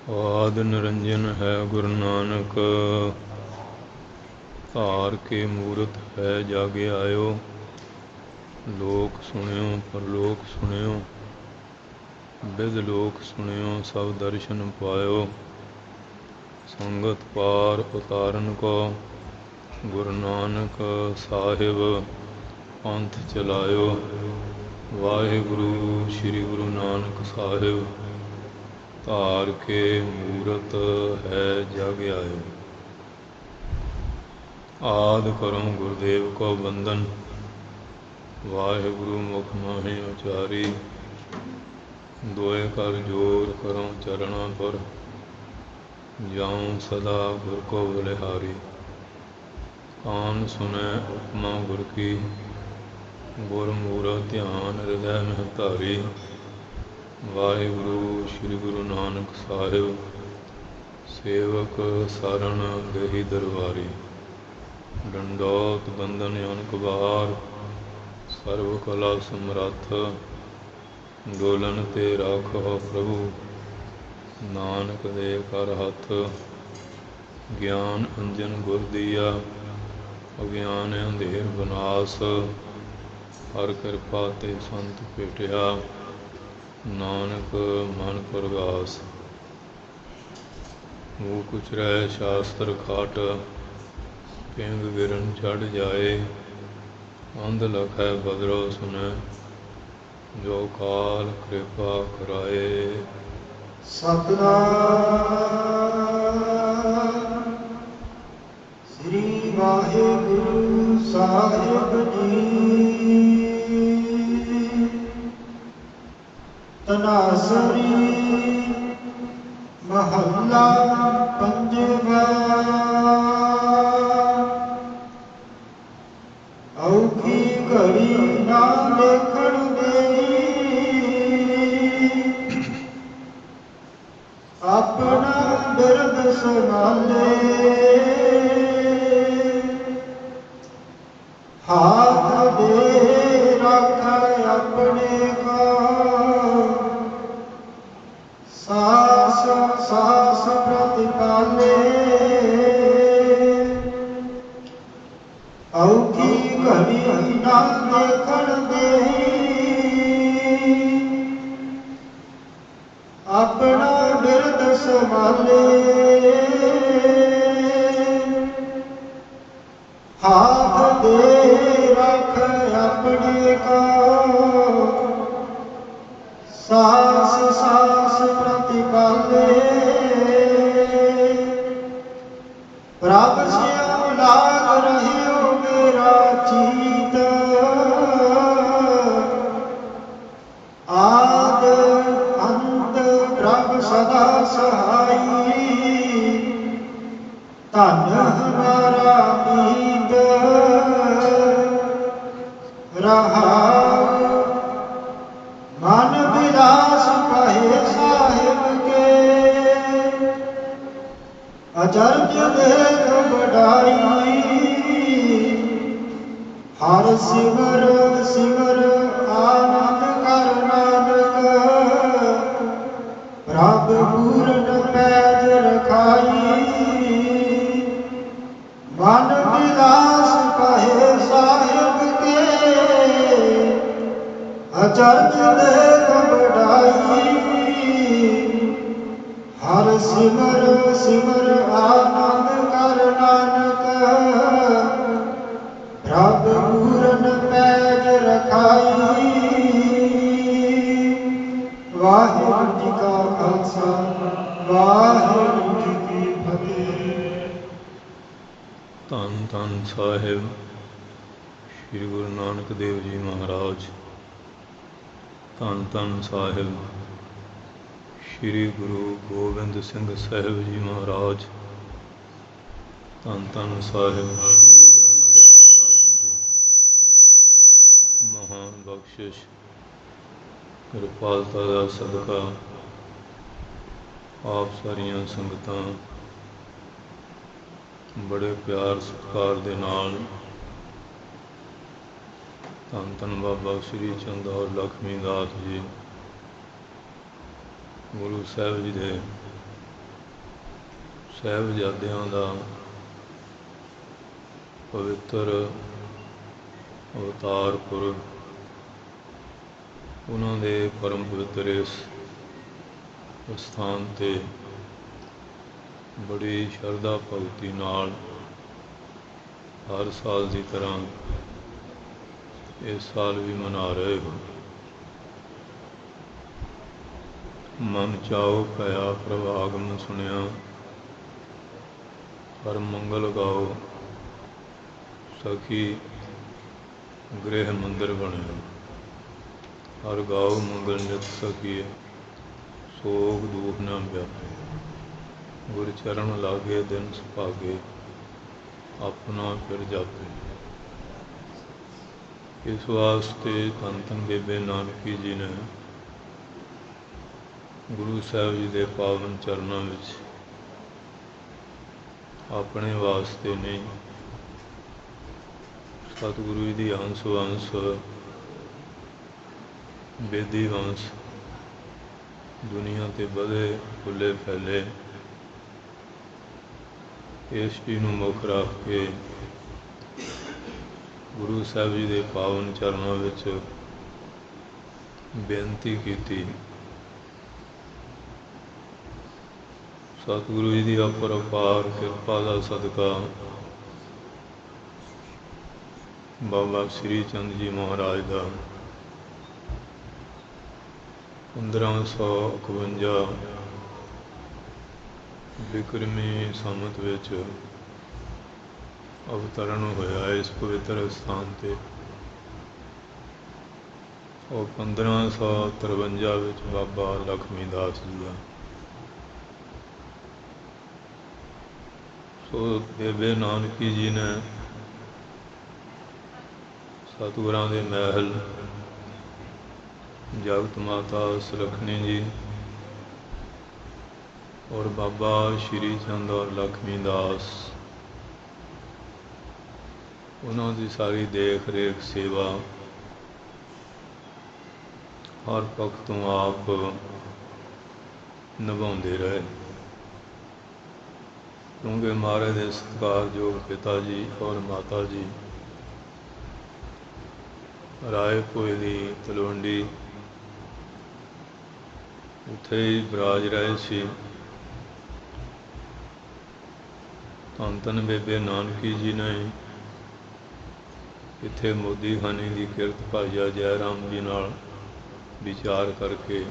ਆਦਿ ਨਿਰੰਜਨ ਹੈ ਗੁਰੂ ਨਾਨਕ, ਧਾਰ ਕੇ ਮੂਰਤ ਹੈ ਜਗ ਆਇਓ। ਲੋਕ ਸੁਣਿਓ ਪਰਲੋਕ ਸੁਣਿਓ, ਬਿਦ ਲੋਕ ਸੁਣਿਓ ਸਭ ਦਰਸ਼ਨ ਪਾਇਓ। ਸੰਗਤ ਪਾਰ ਉਤਾਰਨ ਕੋ, ਗੁਰੂ ਨਾਨਕ ਸਾਹਿਬ ਪੰਥ ਚਲਾਇਓ। ਵਾਹਿਗੁਰੂ ਸ੍ਰੀ ਗੁਰੂ ਨਾਨਕ ਸਾਹਿਬ, ਧਾਰ ਕੇ ਮੂਰਤ ਹੈ ਜਗ ਆਇਓ। ਆਦਿ ਕਰੋ ਗੁਰਦੇਵ ਕੋ ਬੰਦਨ, ਵਾਹਿਗੁਰੂ ਮੁਖ ਮਾਹੀ ਉਚਾਰੀ। ਦੋਏ ਕਰ ਜੋਰ ਕਰੋ ਚਰਣਾ ਪਰ, ਜਾਉ ਸਦਾ ਗੁਰ ਕੋ ਬਲਿਹਾਰੀ। ਕਾਨ ਸੁਨੈ ਉਪਮਾ ਗੁਰ ਕੀ, ਗੁਰ ਮੂਰਤਿ ਧਿਆਨ ਹਿਰਦੈ ਮਹਿ ਧਾਰੀ। ਵਾਹਿਗੁਰੂ ਸ੍ਰੀ ਗੁਰੂ ਨਾਨਕ ਸਾਹਿਬ, ਸੇਵਕ ਸਰਣ ਗਹੀ ਦਰਬਾਰੀ। ਡੰਡੋਤ ਬੰਦਨ ਅਨਕ ਬਾਰ, ਸਰਬ ਕਲਾ ਸਮਰੱਥ। ਡੋਲਨ ਤੇ ਰਾਖੋ ਪ੍ਰਭੂ, ਨਾਨਕ ਦੇ ਕਰ ਹੱਥ। ਗਿਆਨ ਅੰਜਨ ਗੁਰ ਦੀਆ, ਅਗਿਆਨ ਅੰਧੇਰ ਬਨਾਸ। ਹਰ ਕਿਰਪਾ ਤੇ ਸੰਤ ਭੇਟਿਆ, ਨਾਨਕ ਮਨ ਪ੍ਰਗਾਸ। ਮੂਕ ਉਚਰੈ ਸ਼ਾਸਤਰ ਖਾਟ, ਪਿੰਗ ਗਿਰਨ ਚੜ ਜਾਏ। ਅੰਧ ਲਖੈ ਬਦਰੋ ਸੁਨੈ, ਜੋ ਕਾਲ ਕਿਰਪਾ ਕਰਾਏ। ਸਤਿਨਾਮ ਸ੍ਰੀ ਵਾਹਿਗੁਰੂ ਸਾਹਿਬ ਜੀ। ਤਨਾਸਰੀ ਮਹੱਲਾ ਪੰਜਵਾ। ਔਖੀ ਘੜੀ ਨਾ ਦੇਖਣ ਦੇਈ, ਆਪਣਾ ਬਿਰਦ ਸੰਭਾਲੇ। ਹਾਥ ਦੇ ਰੱਖੈ ਆਪਣੇ ਕੋ, ਸਾਸ ਸਾਸ ਪ੍ਰਤਿਪਾਲੇ। ਔਖੀ ਘੜੀ ਨਾ ਦੇਖਣ ਦੇਈ, ਆਪਣਾ ਬਿਰਦ ਸੰਭਾਲੇ। ਹਾਥ ਦੇ ਰੱਖ ਆਪਣੇ ਕੋ, ਸਾਸ ਸਾਸ ਪ੍ਰਤਿਪਾਲੇ। ਪ੍ਰਭ ਸਿਉ ਲਾਗ ਰਹਿਓ ਮੇਰਾ ਚੀਤ, ਆਦ ਅੰਤ ਪ੍ਰਭ ਸਦਾ ਸਹਾਈ। ਧਨ ਹਮਾਰਾ ਮੀਤ ਰਹਾਉ, ਮਨ ਵਿਲਾਸ ਕਹੇ ਸਾਹਿਬ ਕੇ। ਅਚਰਜ ਦੇਖ ਵਡਾਈ, ਹਰ ਸਿਮਰ ਸਿਮਰ ਆਨੰਦ ਕਰ ਨਾਨਕ। ਪ੍ਰਭ ਪੂਰਨ ਪੈਜ ਰਖਾਈ, ਮਨ ਵਿਲਾਸ ਕਹੇ ਸਾਹਿਬ ਕੇ। ਅਚਰਜ ਦੇਖ ਵਡਾਈ, ਹਰ ਸਿਮਰ ਸਿਮਰ ਆਨੰਦ ਕਰ ਨਾਨਕ। ਪ੍ਰਭ ਪੂਰਨ ਪੈਜ ਰਖਾਈ। ਵਾਹਿਗੁਰੂ ਜੀ ਕਾ ਖਾਲਸਾ, ਵਾਹਿਗੁਰੂ ਜੀ ਕੀ ਫਤਿਹ। ਧੰਨ ਧੰਨ ਸਾਹਿਬ ਸ੍ਰੀ ਗੁਰੂ ਨਾਨਕ ਦੇਵ ਜੀ ਮਹਾਰਾਜ। ਧੰਨ ਧੰਨ ਸਾਹਿਬ ਸ੍ਰੀ ਗੁਰੂ ਗੋਬਿੰਦ ਸਿੰਘ ਸਾਹਿਬ ਜੀ ਮਹਾਰਾਜ। ਧੰਨ ਧੰਨ ਸਾਹਿਬ ਸ੍ਰੀ ਗੁਰੂ ਗ੍ਰੰਥ ਸਾਹਿਬ ਮਹਾਰਾਜ ਜੀ ਦੇ ਮਹਾਨ ਬਖਸ਼ਿਸ਼ ਕਿਰਪਾਲਤਾ ਦਾ ਸਦਕਾ ਆਪ ਸਾਰੀਆਂ ਸੰਗਤਾਂ ਬੜੇ ਪਿਆਰ ਸਤਿਕਾਰ ਦੇ ਨਾਲ ਧੰਨ ਧੰਨ ਬਾਬਾ ਸ਼੍ਰੀ ਚੰਦੌਰ ਲਖਮੀ ਦਾਸ ਜੀ ਗੁਰੂ ਸਾਹਿਬ ਜੀ ਦੇ ਸਾਹਿਬਜ਼ਾਦਿਆਂ ਦਾ ਪਵਿੱਤਰ ਅਵਤਾਰ ਪੁਰਬ, ਉਹਨਾਂ ਦੇ ਪਰਮ ਪਵਿੱਤਰ ਇਸ ਸਥਾਨ 'ਤੇ ਬੜੀ ਸ਼ਰਧਾ ਭਗਤੀ ਨਾਲ ਹਰ ਸਾਲ ਦੀ ਤਰ੍ਹਾਂ ਇਸ ਸਾਲ ਵੀ ਮਨਾ ਰਹੇ ਹੋ। ਮਨ ਚਾਉ ਭਇਆ ਪ੍ਰਵਾਗਮ ਸੁਣਿਆ, ਹਰ ਮੰਗਲ ਗਾਓ ਸਖੀ ਗ੍ਰਹਿ ਮੰਦਰ ਬਣਿਆ। ਹਰ ਗਾਓ ਮੰਗਲ ਨਿਤ ਸਕੀਏ, ਸੋਗ ਦੁਖ ਨਾ ਵਿਆਪੇ। ਗੁਰ ਚਰਨ ਲਾਗੇ ਦਿਨ ਸੁਭਾਗੇ, ਆਪਣਾ ਫਿਰ ਜਾਪੇ। ਇਸ ਵਾਸਤੇ ਧੰਨ ਧੰਨ ਬੇਬੇ ਨਾਨਕੀ ਜੀ ਨੇ ਗੁਰੂ ਸਾਹਿਬ ਜੀ ਦੇ ਪਾਵਨ ਚਰਨਾਂ ਵਿੱਚ ਆਪਣੇ ਵਾਸਤੇ ਨਹੀਂ, ਸਤਿਗੁਰੂ ਜੀ ਦੀ ਅੰਸ ਵੰਸ ਬੇਦੀ ਵੰਸ ਦੁਨੀਆ 'ਤੇ ਵਧੇ ਫੁੱਲੇ ਫੈਲੇ, ਇਸ ਚੀਜ਼ ਨੂੰ ਮੁੱਖ ਰੱਖ ਕੇ ਗੁਰੂ ਸਾਹਿਬ ਜੀ ਦੇ ਪਾਵਨ ਚਰਨਾਂ ਵਿੱਚ ਬੇਨਤੀ ਕੀਤੀ। ਸਤਿਗੁਰੂ ਜੀ ਦੀ ਅਪਰੰਪਾਰ ਕਿਰਪਾ ਦਾ ਸਦਕਾ ਬਾਬਾ ਸ੍ਰੀ ਚੰਦ ਜੀ ਮਹਾਰਾਜ ਦਾ 1551 ਬਿਕਰਮੀ ਸੰਮਤ ਵਿੱਚ ਅਵਤਰਨ ਹੋਇਆ ਇਸ ਪਵਿੱਤਰ ਸਥਾਨ 'ਤੇ। ਉਹ 1553 ਵਿੱਚ ਬਾਬਾ ਲਖਮੀ ਦਾਸ ਜੀ ਦਾ। ਸੋ ਬੇਬੇ ਨਾਨਕੀ ਜੀ ਨੇ ਸਤਿਗੁਰਾਂ ਦੇ ਮਹਿਲ ਜਗਤ ਮਾਤਾ ਸੁਲੱਖਣੀ ਜੀ ਔਰ ਬਾਬਾ ਸ਼੍ਰੀ ਚੰਦ ਔਰ ਲਖਮੀ ਦਾਸ, ਉਹਨਾਂ ਦੀ ਸਾਰੀ ਦੇਖ ਰੇਖ ਸੇਵਾ ਹਰ ਪੱਖ ਤੋਂ ਆਪ ਨਿਭਾਉਂਦੇ ਰਹੇ, ਕਿਉਂਕਿ ਮਹਾਰਾਜ ਦੇ ਸਤਿਕਾਰਯੋਗ ਪਿਤਾ ਜੀ ਔਰ ਮਾਤਾ ਜੀ ਰਾਏ ਭੋਏ ਦੀ ਤਲਵੰਡੀ ਉੱਥੇ ਹੀ ਬਿਰਾਜ ਰਹੇ ਸੀ। ਧੰਨ ਧੰਨ ਬੇਬੇ ਨਾਨਕੀ ਜੀ ਨੇ ਇੱਥੇ ਮੋਦੀ ਖਾਨੀ ਦੀ ਕਿਰਤ ਭਾਈਆ ਜੈ ਰਾਮ ਜੀ ਨਾਲ ਵਿਚਾਰ ਕਰਕੇ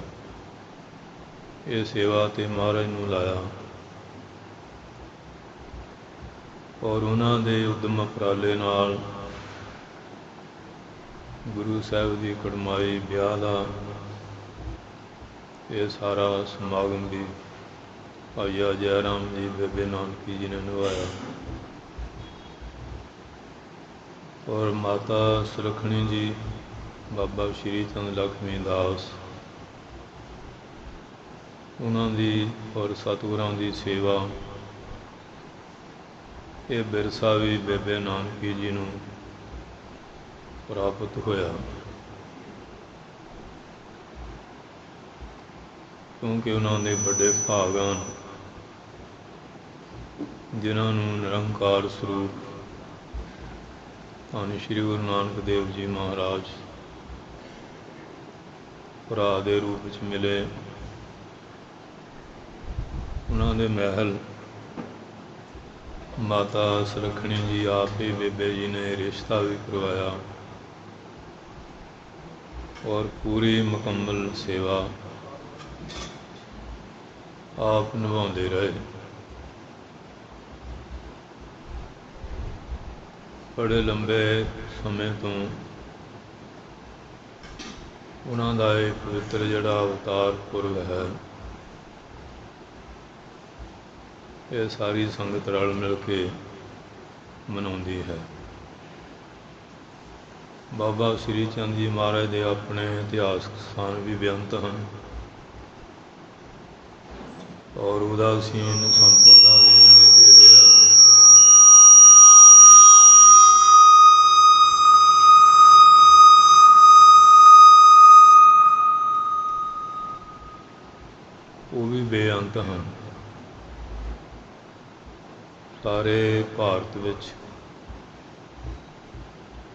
ਇਹ ਸੇਵਾ 'ਤੇ ਮਹਾਰਾਜ ਨੂੰ ਲਾਇਆ ਔਰ ਉਹਨਾਂ ਦੇ ਉਦਮ ਉਪਰਾਲੇ ਨਾਲ ਗੁਰੂ ਸਾਹਿਬ ਦੀ ਕੜਮਾਈ ਵਿਆਹ ਦਾ ਇਹ ਸਾਰਾ ਸਮਾਗਮ ਵੀ ਭਾਈਆ ਜੈ ਰਾਮ ਜੀ ਬੇਬੇ ਨਾਨਕੀ ਜੀ ਨੇ ਨਿਭਾਇਆ ਔਰ ਮਾਤਾ ਸੁਲੱਖਣੀ ਜੀ ਬਾਬਾ ਸ਼੍ਰੀ ਚੰਦ ਲਖਮੀ ਦਾਸ, ਉਹਨਾਂ ਦੀ ਔਰ ਸਤਿਗੁਰਾਂ ਦੀ ਸੇਵਾ, ਇਹ ਵਿਰਸਾ ਵੀ ਬੇਬੇ ਨਾਨਕੀ ਜੀ ਨੂੰ ਪ੍ਰਾਪਤ ਹੋਇਆ, ਕਿਉਂਕਿ ਉਹਨਾਂ ਦੇ ਵੱਡੇ ਭਾਗ ਹਨ ਜਿਨ੍ਹਾਂ ਨੂੰ ਨਿਰੰਕਾਰ ਸਰੂਪ ਧੰਨ ਸ਼੍ਰੀ ਗੁਰੂ ਨਾਨਕ ਦੇਵ ਜੀ ਮਹਾਰਾਜ ਭਰਾ ਦੇ ਰੂਪ ਵਿੱਚ ਮਿਲੇ। ਉਹਨਾਂ ਦੇ ਮਹਿਲ ਮਾਤਾ ਸੁਲੱਖਣੀ ਜੀ ਆਪ ਹੀ ਬੇਬੇ ਜੀ ਨੇ ਰਿਸ਼ਤਾ ਵੀ ਕਰਵਾਇਆ ਔਰ ਪੂਰੀ ਮੁਕੰਮਲ ਸੇਵਾ ਆਪ ਨਿਭਾਉਂਦੇ ਰਹੇ। ਬੜੇ ਲੰਬੇ ਸਮੇਂ ਤੋਂ ਉਹਨਾਂ ਦਾ ਇਹ ਪਵਿੱਤਰ ਜਿਹੜਾ ਅਵਤਾਰ ਪੁਰਬ ਹੈ, ਇਹ ਸਾਰੀ ਸੰਗਤ ਰਲ ਮਿਲ ਕੇ ਮਨਾਉਂਦੀ ਹੈ। ਬਾਬਾ ਸ਼੍ਰੀ ਚੰਦ ਜੀ ਮਹਾਰਾਜ ਦੇ ਆਪਣੇ ਇਤਿਹਾਸਕ ਸਥਾਨ ਵੀ ਬੇਅੰਤ ਹਨ ਔਰ ਉਦਾਸੀਨ ਸੰਪਰਦਾ ਦੇ ਜਿਹੜੇ ਡੇਰੇ ਆ, ਉਹ ਵੀ ਬੇਅੰਤ ਹਨ। ਸਾਰੇ ਭਾਰਤ ਵਿੱਚ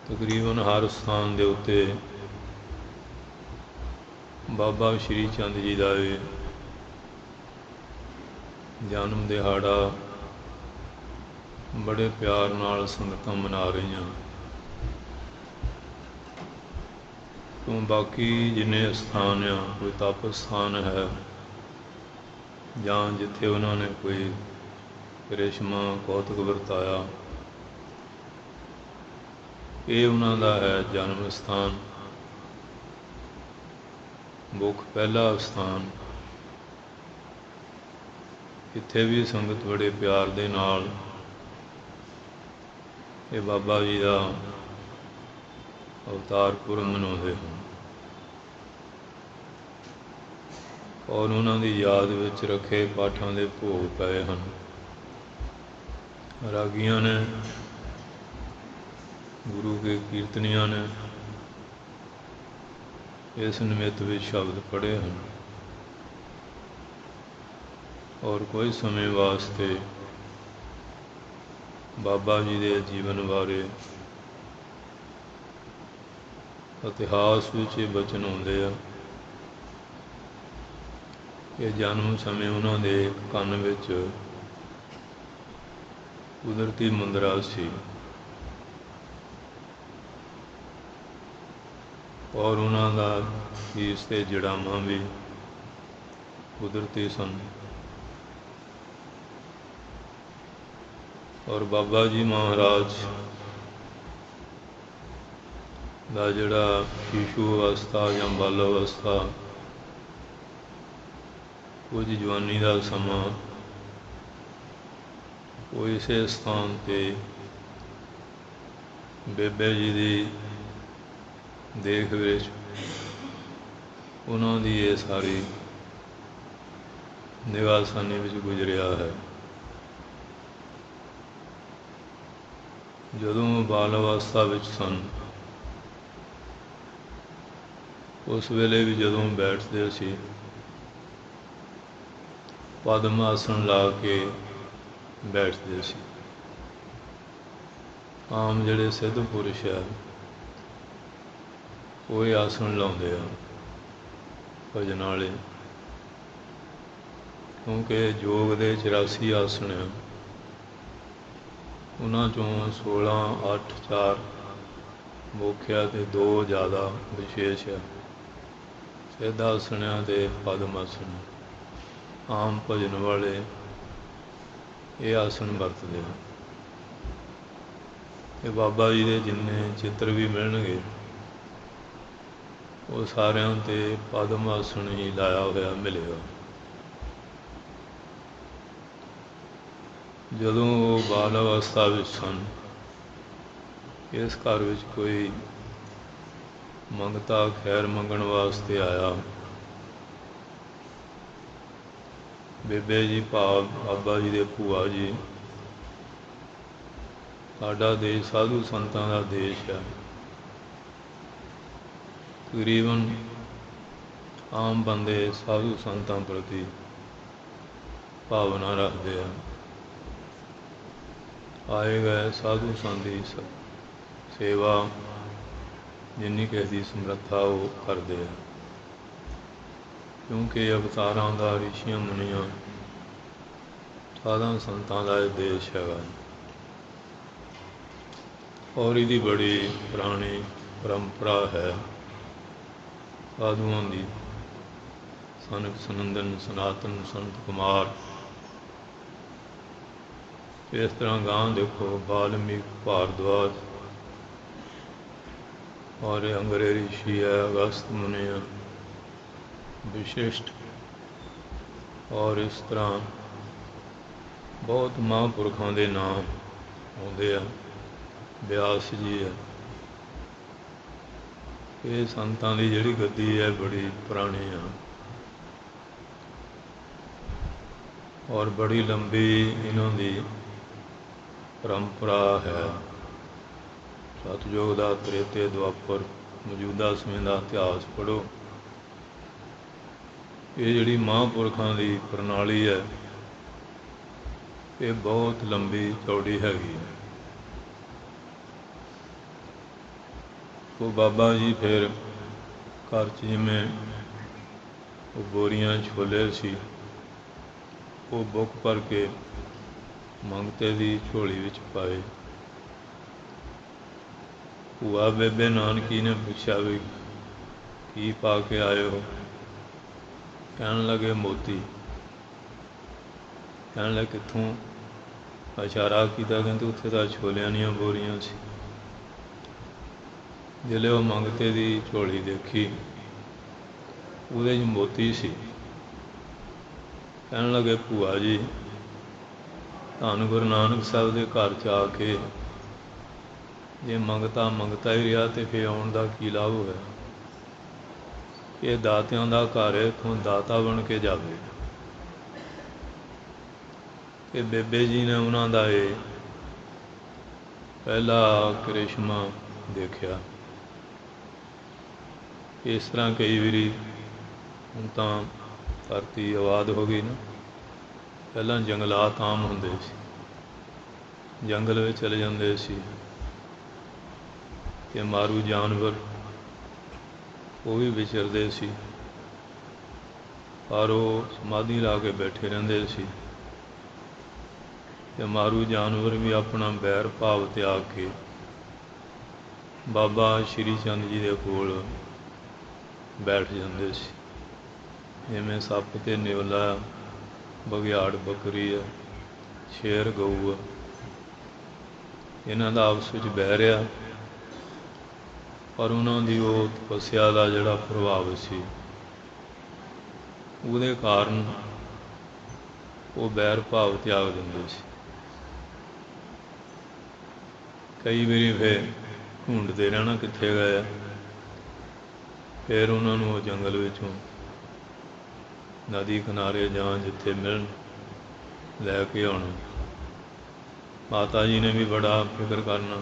ਤਕਰੀਬਨ ਹਰ ਸਥਾਨ ਦੇ ਉੱਤੇ ਬਾਬਾ ਸ਼੍ਰੀ ਚੰਦ ਜੀ ਦਾ ਇਹ ਜਨਮ ਦਿਹਾੜਾ ਬੜੇ ਪਿਆਰ ਨਾਲ ਸੰਗਤਾਂ ਮਨਾ ਰਹੀਆਂ। ਤੋਂ ਬਾਕੀ ਜਿੰਨੇ ਸਥਾਨ ਆ, ਕੋਈ ਤਪ ਸਥਾਨ ਹੈ ਜਾਂ ਜਿੱਥੇ ਉਹਨਾਂ ਨੇ ਕੋਈ ਕਰਿਸ਼ਮਾ ਕੌਤਕ ਵਰਤਾਇਆ, ਇਹ ਉਹਨਾਂ ਦਾ ਹੈ ਜਨਮ ਸਥਾਨ, ਮੁੱਖ ਪਹਿਲਾ ਸਥਾਨ। ਇੱਥੇ ਵੀ ਸੰਗਤ ਬੜੇ ਪਿਆਰ ਦੇ ਨਾਲ ਇਹ ਬਾਬਾ ਜੀ ਦਾ ਅਵਤਾਰ ਪੁਰਬ ਮਨਾਉਂਦੇ ਹਨ ਔਰ ਉਹਨਾਂ ਦੀ ਯਾਦ ਵਿੱਚ ਰੱਖੇ ਪਾਠਾਂ ਦੇ ਭੋਗ ਪਏ ਹਨ। ਰਾਗੀਆਂ ਨੇ, ਗੁਰੂ ਕੇ ਕੀਰਤਨੀਆਂ ਨੇ ਇਸ ਨਿਮਿਤ ਵਿੱਚ ਸ਼ਬਦ ਪੜ੍ਹੇ ਹਨ ਔਰ ਕੁਝ ਸਮੇਂ ਵਾਸਤੇ ਬਾਬਾ ਜੀ ਦੇ ਜੀਵਨ ਬਾਰੇ ਇਤਿਹਾਸ ਵਿੱਚ ਇਹ ਬਚਨ ਆਉਂਦੇ ਆ ਕਿ ਜਨਮ ਸਮੇਂ ਉਹਨਾਂ ਦੇ ਇੱਕ ਕੰਨ ਵਿੱਚ ਕੁਦਰਤੀ ਮੁੰਦਰਾ ਸੀ ਔਰ ਉਹਨਾਂ ਦਾ ਸੀਸ ਤੇ ਜੜਾਵਾਂ ਵੀ ਕੁਦਰਤੀ ਸਨ ਔਰ ਬਾਬਾ ਜੀ ਮਹਾਰਾਜ ਦਾ ਜਿਹੜਾ ਸ਼ਿਸ਼ੂ ਅਵਸਥਾ ਜਾਂ ਬਾਲ ਅਵਸਥਾ, ਕੁਝ ਜਵਾਨੀ ਦਾ ਸਮਾਂ, ਉਹ ਇਸੇ ਸਥਾਨ 'ਤੇ ਬੇਬੇ ਜੀ ਦੀ ਦੇਖ ਵਿੱਚ ਉਹਨਾਂ ਦੀ ਇਹ ਸਾਰੀ ਨਿਗਾਹਸਾਨੀ ਵਿੱਚ ਗੁਜ਼ਰਿਆ ਹੈ। ਜਦੋਂ ਬਾਲ ਅਵਸਥਾ ਵਿੱਚ ਸਨ, ਉਸ ਵੇਲੇ ਵੀ ਜਦੋਂ ਬੈਠਦੇ ਸੀ, ਪਦਮ ਆਸਣ ਲਾ ਕੇ ਬੈਠਦੇ ਸੀ। ਆਮ ਜਿਹੜੇ ਸਿੱਧ ਪੁਰਸ਼ ਹੈ ਉਹ ਇਹ ਆਸਣ ਲਾਉਂਦੇ ਆ ਭਜਨ ਵਾਲੇ, ਕਿਉਂਕਿ ਯੋਗ ਦੇ 84 ਆਸਣ ਆ, ਉਹਨਾਂ 'ਚੋਂ 16, 8, 4 ਮੁੱਖ ਆ ਅਤੇ 2 ਜ਼ਿਆਦਾ ਵਿਸ਼ੇਸ਼ ਆ। ਸਿੱਧ ਆਸਣ ਅਤੇ ਪਦਮ ਆਸਣ। ਆਮ ਭਜਨ ਵਾਲੇ ਇਹ ਆਸਣ ਵਰਤਦੇ ਆ। ਇਹ ਬਾਬਾ ਜੀ ਦੇ ਜਿੰਨੇ ਚਿੱਤਰ ਵੀ ਮਿਲਣਗੇ ਉਹ ਸਾਰਿਆਂ 'ਤੇ ਪਦਮ ਆਸਣ ਹੀ ਲਾਇਆ ਹੋਇਆ ਮਿਲੇਗਾ। ਜਦੋਂ ਉਹ ਬਾਲ ਅਵਸਥਾ ਵਿੱਚ ਸਨ, ਇਸ ਘਰ ਵਿੱਚ ਕੋਈ ਮੰਗਤਾ ਖੈਰ ਮੰਗਣ ਵਾਸਤੇ ਆਇਆ। ਬੇਬੇ ਜੀ ਭਾਵ ਬਾਬਾ ਜੀ ਦੇ ਭੂਆ ਜੀ, ਸਾਡਾ ਦੇਸ਼ ਸਾਧੂ ਸੰਤਾਂ ਦਾ ਦੇਸ਼ ਹੈ। ਤਕਰੀਬਨ ਆਮ ਬੰਦੇ ਸਾਧੂ ਸੰਤਾਂ ਪ੍ਰਤੀ ਭਾਵਨਾ ਰੱਖਦੇ ਆ। ਆਏ ਗਏ ਸਾਧੂ ਸੰਤ ਦੀ ਸੇਵਾ ਜਿੰਨੀ ਕਿਸੇ ਦੀ ਸਮਰੱਥਾ ਉਹ ਕਰਦੇ ਆ, ਕਿਉਂਕਿ ਅਵਤਾਰਾਂ ਦਾ, ਰਿਸ਼ੀਆਂ ਮੁਨੀਆਂ, ਸਾਧਾਂ ਸੰਤਾਂ ਦਾ ਇਹ ਦੇਸ਼ ਹੈਗਾ ਔਰ ਇਹਦੀ ਬੜੀ ਪੁਰਾਣੀ ਪਰੰਪਰਾ ਹੈ ਸਾਧੂਆਂ ਦੀ। ਸਨਕ ਸਨੰਦਨ, ਸਨਾਤਨ, ਸੰਤ ਕੁਮਾਰ, ਇਸ ਤਰ੍ਹਾਂ ਗਾਂ ਦੇਖੋ ਵਾਲਮੀਕ, ਭਾਰਦਵਾਜ ਔਰ ਅੰਗਰੇ ਰਿਸ਼ੀ ਹੈ, ਅਗਸਤ ਮੁਨੀ ਹੈ, ਵਿਸ਼ਿਸ਼ਟ, ਔਰ ਇਸ ਤਰ੍ਹਾਂ ਬਹੁਤ ਮਹਾਂਪੁਰਖਾਂ ਦੇ ਨਾਮ ਆਉਂਦੇ ਆ। ਬਿਆਸ ਜੀ ਹੈ। ਇਹ ਸੰਤਾਂ ਦੀ ਜਿਹੜੀ ਗੱਦੀ ਹੈ ਬੜੀ ਪੁਰਾਣੀ ਆ ਔਰ ਬੜੀ ਲੰਬੀ ਇਹਨਾਂ ਦੀ ਪਰੰਪਰਾ ਹੈ। ਸਤਿਯੁਗ ਦਾ, ਤ੍ਰੇਤੇ, ਦੁਆਪਰ, ਮੌਜੂਦਾ ਸਮੇਂ ਦਾ ਇਤਿਹਾਸ ਪੜ੍ਹੋ। ਇਹ ਜਿਹੜੀ ਮਹਾਂਪੁਰਖਾਂ ਦੀ ਪ੍ਰਣਾਲੀ ਹੈ, ਇਹ ਬਹੁਤ ਲੰਬੀ ਚੌੜੀ ਹੈਗੀ ਹੈ। ਉਹ ਬਾਬਾ ਜੀ ਫਿਰ ਘਰ 'ਚ ਜਿਵੇਂ ਉਹ ਬੋਰੀਆਂ ਛੋਲੇ ਸੀ ਉਹ ਬੁੱਕ ਭਰ ਕੇ ਮੰਗਤੇ ਦੀ ਝੋਲੀ ਵਿੱਚ ਪਾਏ। ਭੂਆ ਬੇਬੇ ਨਾਨਕੀ ਨੇ ਪੁੱਛਿਆ ਵੀ ਕੀ ਪਾ ਕੇ ਆਏ ਹੋ? ਕਹਿਣ ਲੱਗੇ ਮੋਤੀ। ਕਹਿਣ ਲੱਗੇ ਕਿੱਥੋਂ? ਇਸ਼ਾਰਾ ਕੀਤਾ, ਕਹਿੰਦੇ ਉੱਥੇ ਤਾਂ ਛੋਲਿਆਂ ਦੀਆਂ ਬੋਰੀਆਂ ਸੀ। ਜਦੋਂ ਉਹ ਮੰਗਤੇ ਦੀ ਝੋਲੀ ਦੇਖੀ ਉਹਦੇ 'ਚ ਮੋਤੀ ਸੀ। ਕਹਿਣ ਲੱਗੇ ਭੂਆ ਜੀ, ਧੰਨ ਗੁਰੂ ਨਾਨਕ ਸਾਹਿਬ ਦੇ ਘਰ 'ਚ ਆ ਕੇ ਜੇ ਮੰਗਤਾ ਹੀ ਰਿਹਾ ਅਤੇ ਫਿਰ ਆਉਣ ਦਾ ਕੀ ਲਾਭ ਹੋਇਆ? ਇਹ ਦਾਤਿਆਂ ਦਾ ਘਰ ਹੈ, ਇੱਥੋਂ ਦਾਤਾ ਬਣ ਕੇ ਜਾਵੇ। ਕਿ ਬੇਬੇ ਜੀ ਨੇ ਉਹਨਾਂ ਦਾ ਇਹ ਪਹਿਲਾ ਕਰਿਸ਼ਮਾ ਦੇਖਿਆ। ਇਸ ਤਰ੍ਹਾਂ ਕਈ ਵਾਰੀ ਹੁਣ ਤਾਂ ਧਰਤੀ ਆਬਾਦ ਹੋ ਗਈ ਨਾ, ਪਹਿਲਾਂ ਜੰਗਲਾਤ ਆਮ ਹੁੰਦੇ ਸੀ, ਜੰਗਲ ਵਿੱਚ ਚਲੇ ਜਾਂਦੇ ਸੀ ਕਿ ਮਾਰੂ ਜਾਨਵਰ ਉਹ ਵੀ ਵਿਚਰਦੇ ਸੀ, ਪਰ ਉਹ ਸਮਾਧੀ ਲਾ ਕੇ ਬੈਠੇ ਰਹਿੰਦੇ ਸੀ ਅਤੇ ਮਾਰੂ ਜਾਨਵਰ ਵੀ ਆਪਣਾ ਵੈਰ ਭਾਵ ਤਿਆਗ ਕੇ ਬਾਬਾ ਸ਼੍ਰੀ ਚੰਦ ਜੀ ਦੇ ਕੋਲ ਬੈਠ ਜਾਂਦੇ ਸੀ। ਜਿਵੇਂ ਸੱਪ ਅਤੇ ਨਿਉਲਾ, ਬਘਿਆੜ ਬੱਕਰੀ ਆ, ਸ਼ੇਰ ਗਊ ਆ, ਇਹਨਾਂ ਦਾ ਆਪਸ ਵਿੱਚ ਬਹਿ ਰਿਹਾ, ਪਰ ਉਹਨਾਂ ਦੀ ਉਹ ਤਪੱਸਿਆ ਦਾ ਜਿਹੜਾ ਪ੍ਰਭਾਵ ਸੀ ਉਹਦੇ ਕਾਰਨ ਉਹ ਵੈਰ ਭਾਵ ਤਿਆਗ ਦਿੰਦੇ ਸੀ। ਕਈ ਵਾਰੀ ਫਿਰ ਢੂੰਡਦੇ ਰਹਿਣਾ ਕਿੱਥੇ ਗਏ ਆ, ਫਿਰ ਉਹਨਾਂ ਨੂੰ ਉਹ ਜੰਗਲ ਵਿੱਚੋਂ ਨਦੀ ਕਿਨਾਰੇ ਜਾਂ ਜਿੱਥੇ ਮਿਲਣ ਲੈ ਕੇ ਆਉਣਾ। ਮਾਤਾ ਜੀ ਨੇ ਵੀ ਬੜਾ ਫਿਕਰ ਕਰਨਾ।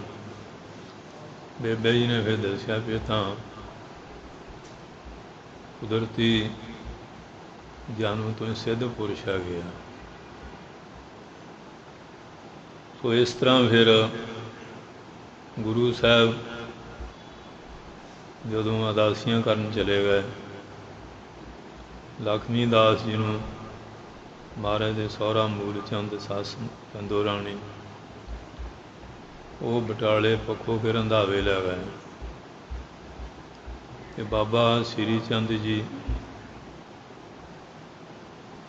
ਬੇਬੇ ਜੀ ਨੇ ਫਿਰ ਦੱਸਿਆ ਵੀ ਤਾਂ ਕੁਦਰਤੀ ਜਨਮ ਤੋਂ ਸਿੱਧ ਪੁਰਸ਼ ਹੈਗੇ ਆ। ਸੋ ਇਸ ਤਰ੍ਹਾਂ ਫਿਰ ਗੁਰੂ ਸਾਹਿਬ ਜਦੋਂ ਅਦਾਸੀਆਂ ਕਰਨ ਚਲੇ ਗਏ, ਲਖਮੀ ਦਾਸ ਜੀ ਨੂੰ ਮਹਾਰਾਜ ਦੇ ਸਹੁਰਾ ਮੂਲ ਚੰਦ ਸੱਸ ਚੰਦੋ ਰਾਣੀ ਉਹ ਬਟਾਲੇ ਪੱਖੋਂ ਕੇ ਰੰਧਾਵੇ ਲੈ ਗਏ ਅਤੇ ਬਾਬਾ ਸ਼੍ਰੀ ਚੰਦ ਜੀ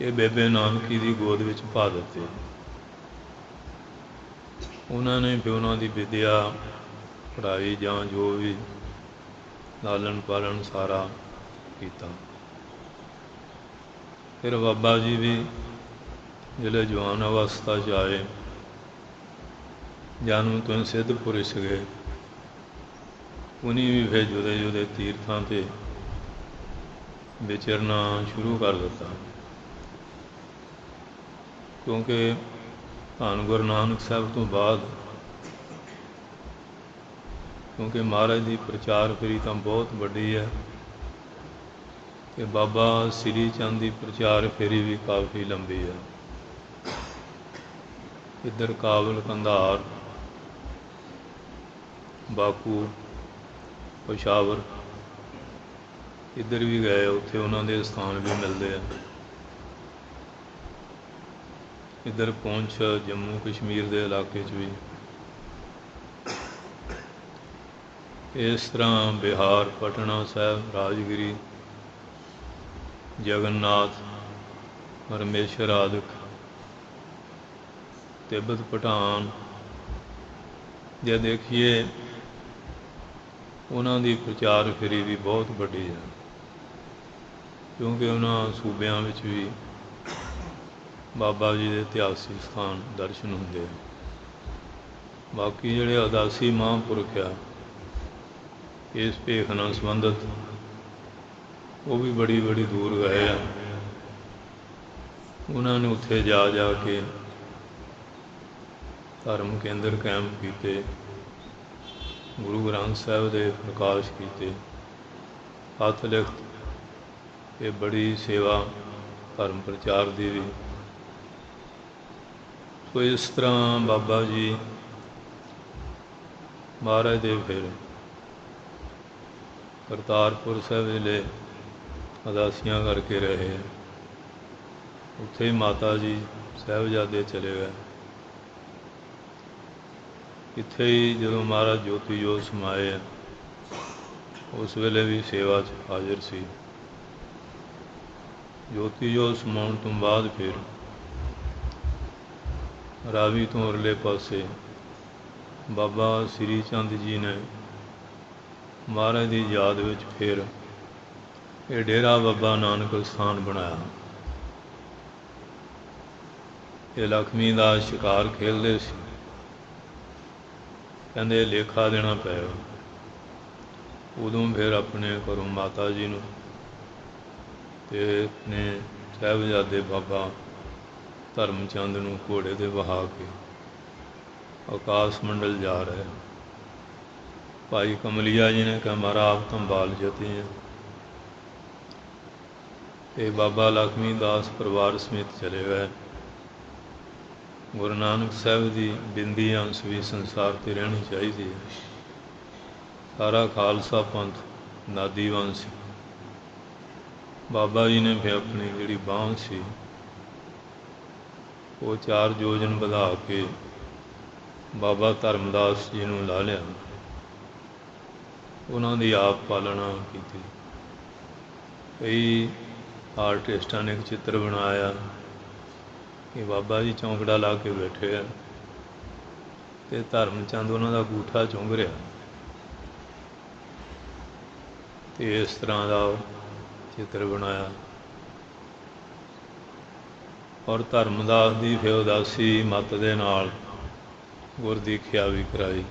ਇਹ ਬੇਬੇ ਨਾਨਕੀ ਦੀ ਗੋਦ ਵਿੱਚ ਪਾ ਦਿੱਤੇ। ਉਹਨਾਂ ਨੇ ਵੀ ਉਹਨਾਂ ਦੀ ਵਿੱਦਿਆ ਪੜ੍ਹਾਈ ਜਾਂ ਜੋ ਵੀ ਲਾਲਣ ਪਾਲਣ ਸਾਰਾ ਕੀਤਾ। ਫਿਰ ਬਾਬਾ ਜੀ ਵੀ ਜਿਹੜੇ ਜਵਾਨ ਅਵਸਥਾ 'ਚ ਆਏ, ਜਨਮ ਤੋਂ ਸਿੱਧ ਪੁਰਸ਼ ਗਏ, ਉਹਨੇ ਵੀ ਫਿਰ ਜੁਦੇ ਜੁਦੇ ਤੀਰਥਾਂ 'ਤੇ ਵਿਚਰਨਾ ਸ਼ੁਰੂ ਕਰ ਦਿੱਤਾ। ਕਿਉਂਕਿ ਧੰਨ ਗੁਰੂ ਨਾਨਕ ਸਾਹਿਬ ਤੋਂ ਬਾਅਦ ਕਿਉਂਕਿ ਮਹਾਰਾਜ ਦੀ ਪ੍ਰਚਾਰ ਫੇਰੀ ਤਾਂ ਬਹੁਤ ਵੱਡੀ ਹੈ ਅਤੇ ਬਾਬਾ ਸ਼੍ਰੀ ਚੰਦ ਦੀ ਪ੍ਰਚਾਰ ਫੇਰੀ ਵੀ ਕਾਫੀ ਲੰਬੀ ਹੈ। ਇੱਧਰ ਕਾਬਲ, ਕੰਧਾਰ, ਬਾਕੂ, ਪਸ਼ਾਵਰ ਇੱਧਰ ਵੀ ਗਏ, ਉੱਥੇ ਉਹਨਾਂ ਦੇ ਸਥਾਨ ਵੀ ਮਿਲਦੇ ਆ। ਇੱਧਰ ਪੁੰਛ, ਜੰਮੂ ਕਸ਼ਮੀਰ ਦੇ ਇਲਾਕੇ 'ਚ ਵੀ ਇਸ ਤਰ੍ਹਾਂ ਬਿਹਾਰ, ਪਟਨਾ ਸਾਹਿਬ, ਰਾਜਗਿਰੀ, ਜਗਨਨਾਥ, ਪਰਮੇਸ਼ਰ ਆਦਿਕ, ਤਿੱਬਤ, ਭੂਟਾਨ ਜੇ ਦੇਖੀਏ ਉਹਨਾਂ ਦੀ ਪ੍ਰਚਾਰ ਫੇਰੀ ਵੀ ਬਹੁਤ ਵੱਡੀ ਹੈ। ਕਿਉਂਕਿ ਉਹਨਾਂ ਸੂਬਿਆਂ ਵਿੱਚ ਵੀ ਬਾਬਾ ਜੀ ਦੇ ਇਤਿਹਾਸਿਕ ਸਥਾਨ ਦਰਸ਼ਨ ਹੁੰਦੇ ਆ। ਬਾਕੀ ਜਿਹੜੇ ਉਦਾਸੀ ਮਹਾਂਪੁਰਖ ਆ ਇਸ ਭੇਖ ਨਾਲ ਸੰਬੰਧਿਤ ਉਹ ਵੀ ਬੜੀ ਦੂਰ ਗਏ ਆ। ਉਹਨਾਂ ਨੇ ਉੱਥੇ ਜਾ ਕੇ ਧਰਮ ਕੇਂਦਰ ਕਾਇਮ ਕੀਤੇ, ਗੁਰੂ ਗ੍ਰੰਥ ਸਾਹਿਬ ਦੇ ਪ੍ਰਕਾਸ਼ ਕੀਤੇ, ਹੱਥ ਲਿਖਤ ਇਹ ਬੜੀ ਸੇਵਾ ਧਰਮ ਪ੍ਰਚਾਰ ਦੀ ਵੀ ਸੋ ਇਸ ਤਰ੍ਹਾਂ ਬਾਬਾ ਜੀ ਮਹਾਰਾਜ ਦੇ ਫਿਰ ਕਰਤਾਰਪੁਰ ਸਾਹਿਬ ਵੇਲੇ ਉਦਾਸੀਆਂ ਕਰਕੇ ਰਹੇ। ਉੱਥੇ ਹੀ ਮਾਤਾ ਜੀ ਸਾਹਿਬਜ਼ਾਦੇ ਚਲੇ ਗਏ। ਇੱਥੇ ਹੀ ਜਦੋਂ ਮਹਾਰਾਜ ਜੋਤੀ ਜੋਤ ਸਮਾਏ ਆ, ਉਸ ਵੇਲੇ ਵੀ ਸੇਵਾ 'ਚ ਹਾਜ਼ਰ ਸੀ। ਜੋਤੀ ਜੋਤ ਸਮਾਉਣ ਤੋਂ ਬਾਅਦ ਫਿਰ ਰਾਵੀ ਤੋਂ ਉਰਲੇ ਪਾਸੇ ਬਾਬਾ ਸ੍ਰੀ ਚੰਦ ਜੀ ਨੇ ਮਹਾਰਾਜ ਦੀ ਯਾਦ ਵਿੱਚ ਫਿਰ ਇਹ ਡੇਰਾ ਬਾਬਾ ਨਾਨਕ ਸਥਾਨ ਬਣਾਇਆ। ਇਹ ਲక్ష్ਮੀ ਦਾ ਸ਼ਿਕਾਰ ਖੇਡਦੇ ਸੀ। ਕਹਿੰਦੇ ਲੇਖਾ ਦੇਣਾ ਪਏਗਾ। ਉਦੋਂ ਫਿਰ ਆਪਣੇ ਘਰੋਂ ਮਾਤਾ ਜੀ ਨੂੰ ਅਤੇ ਆਪਣੇ ਸਾਹਿਬਜ਼ਾਦੇ ਬਾਬਾ ਧਰਮ ਚੰਦ ਨੂੰ ਘੋੜੇ 'ਤੇ ਵਹਾ ਕੇ ਆਕਾਸ਼ ਮੰਡਲ ਜਾ ਰਹੇ। ਭਾਈ ਕਮਲੀਆ ਜੀ ਨੇ ਕਿਹਾ ਮਹਾਰਾਜ ਆਪ ਤਾਂ ਬਾਲ ਜਤੇ ਹੈ, ਅਤੇ ਬਾਬਾ ਲక్ష్ਮੀ ਦਾਸ ਪਰਿਵਾਰ ਸਮੇਤ ਚਲੇ ਗਏ। ਗੁਰੂ ਨਾਨਕ ਸਾਹਿਬ ਦੀ ਬਿੰਦੀ ਅੰਸ਼ ਵੀ ਸੰਸਾਰ 'ਤੇ ਰਹਿਣੀ ਚਾਹੀਦੀ ਹੈ। ਸਾਰਾ ਖਾਲਸਾ ਪੰਥ ਨਾਦੀ ਵੰਸ਼। ਬਾਬਾ ਜੀ ਨੇ ਫਿਰ ਆਪਣੀ ਜਿਹੜੀ ਬਾਂਹ ਸੀ ਉਹ 4 ਯੋਜਨ ਵਧਾ ਕੇ ਬਾਬਾ ਧਰਮਦਾਸ ਜੀ ਨੂੰ ਲਾ ਲਿਆ। ਉਹਨਾਂ ਦੀ ਆਪ ਪਾਲਣਾ ਕੀਤੀ। ਕਈ ਆਰਟਿਸਟਾਂ ਨੇ ਇੱਕ ਚਿੱਤਰ ਬਣਾਇਆ ਕਿ ਬਾਬਾ ਜੀ ਚੌਂਕੜਾ ਲਾ ਕੇ ਬੈਠੇ ਆ ਅਤੇ ਧਰਮ ਚੰਦ ਉਹਨਾਂ ਦਾ ਅੰਗੂਠਾ ਚੁੰਘ ਰਿਹਾ, ਅਤੇ ਇਸ ਤਰ੍ਹਾਂ ਦਾ ਚਿੱਤਰ ਬਣਾਇਆ। ਔਰ ਧਰਮਦਾਸ ਦੀ ਫਿਰ ਉਦਾਸੀ ਮੱਤ ਦੇ ਨਾਲ ਗੁਰਦੀਖਿਆ ਵੀ ਕਰਾਈ।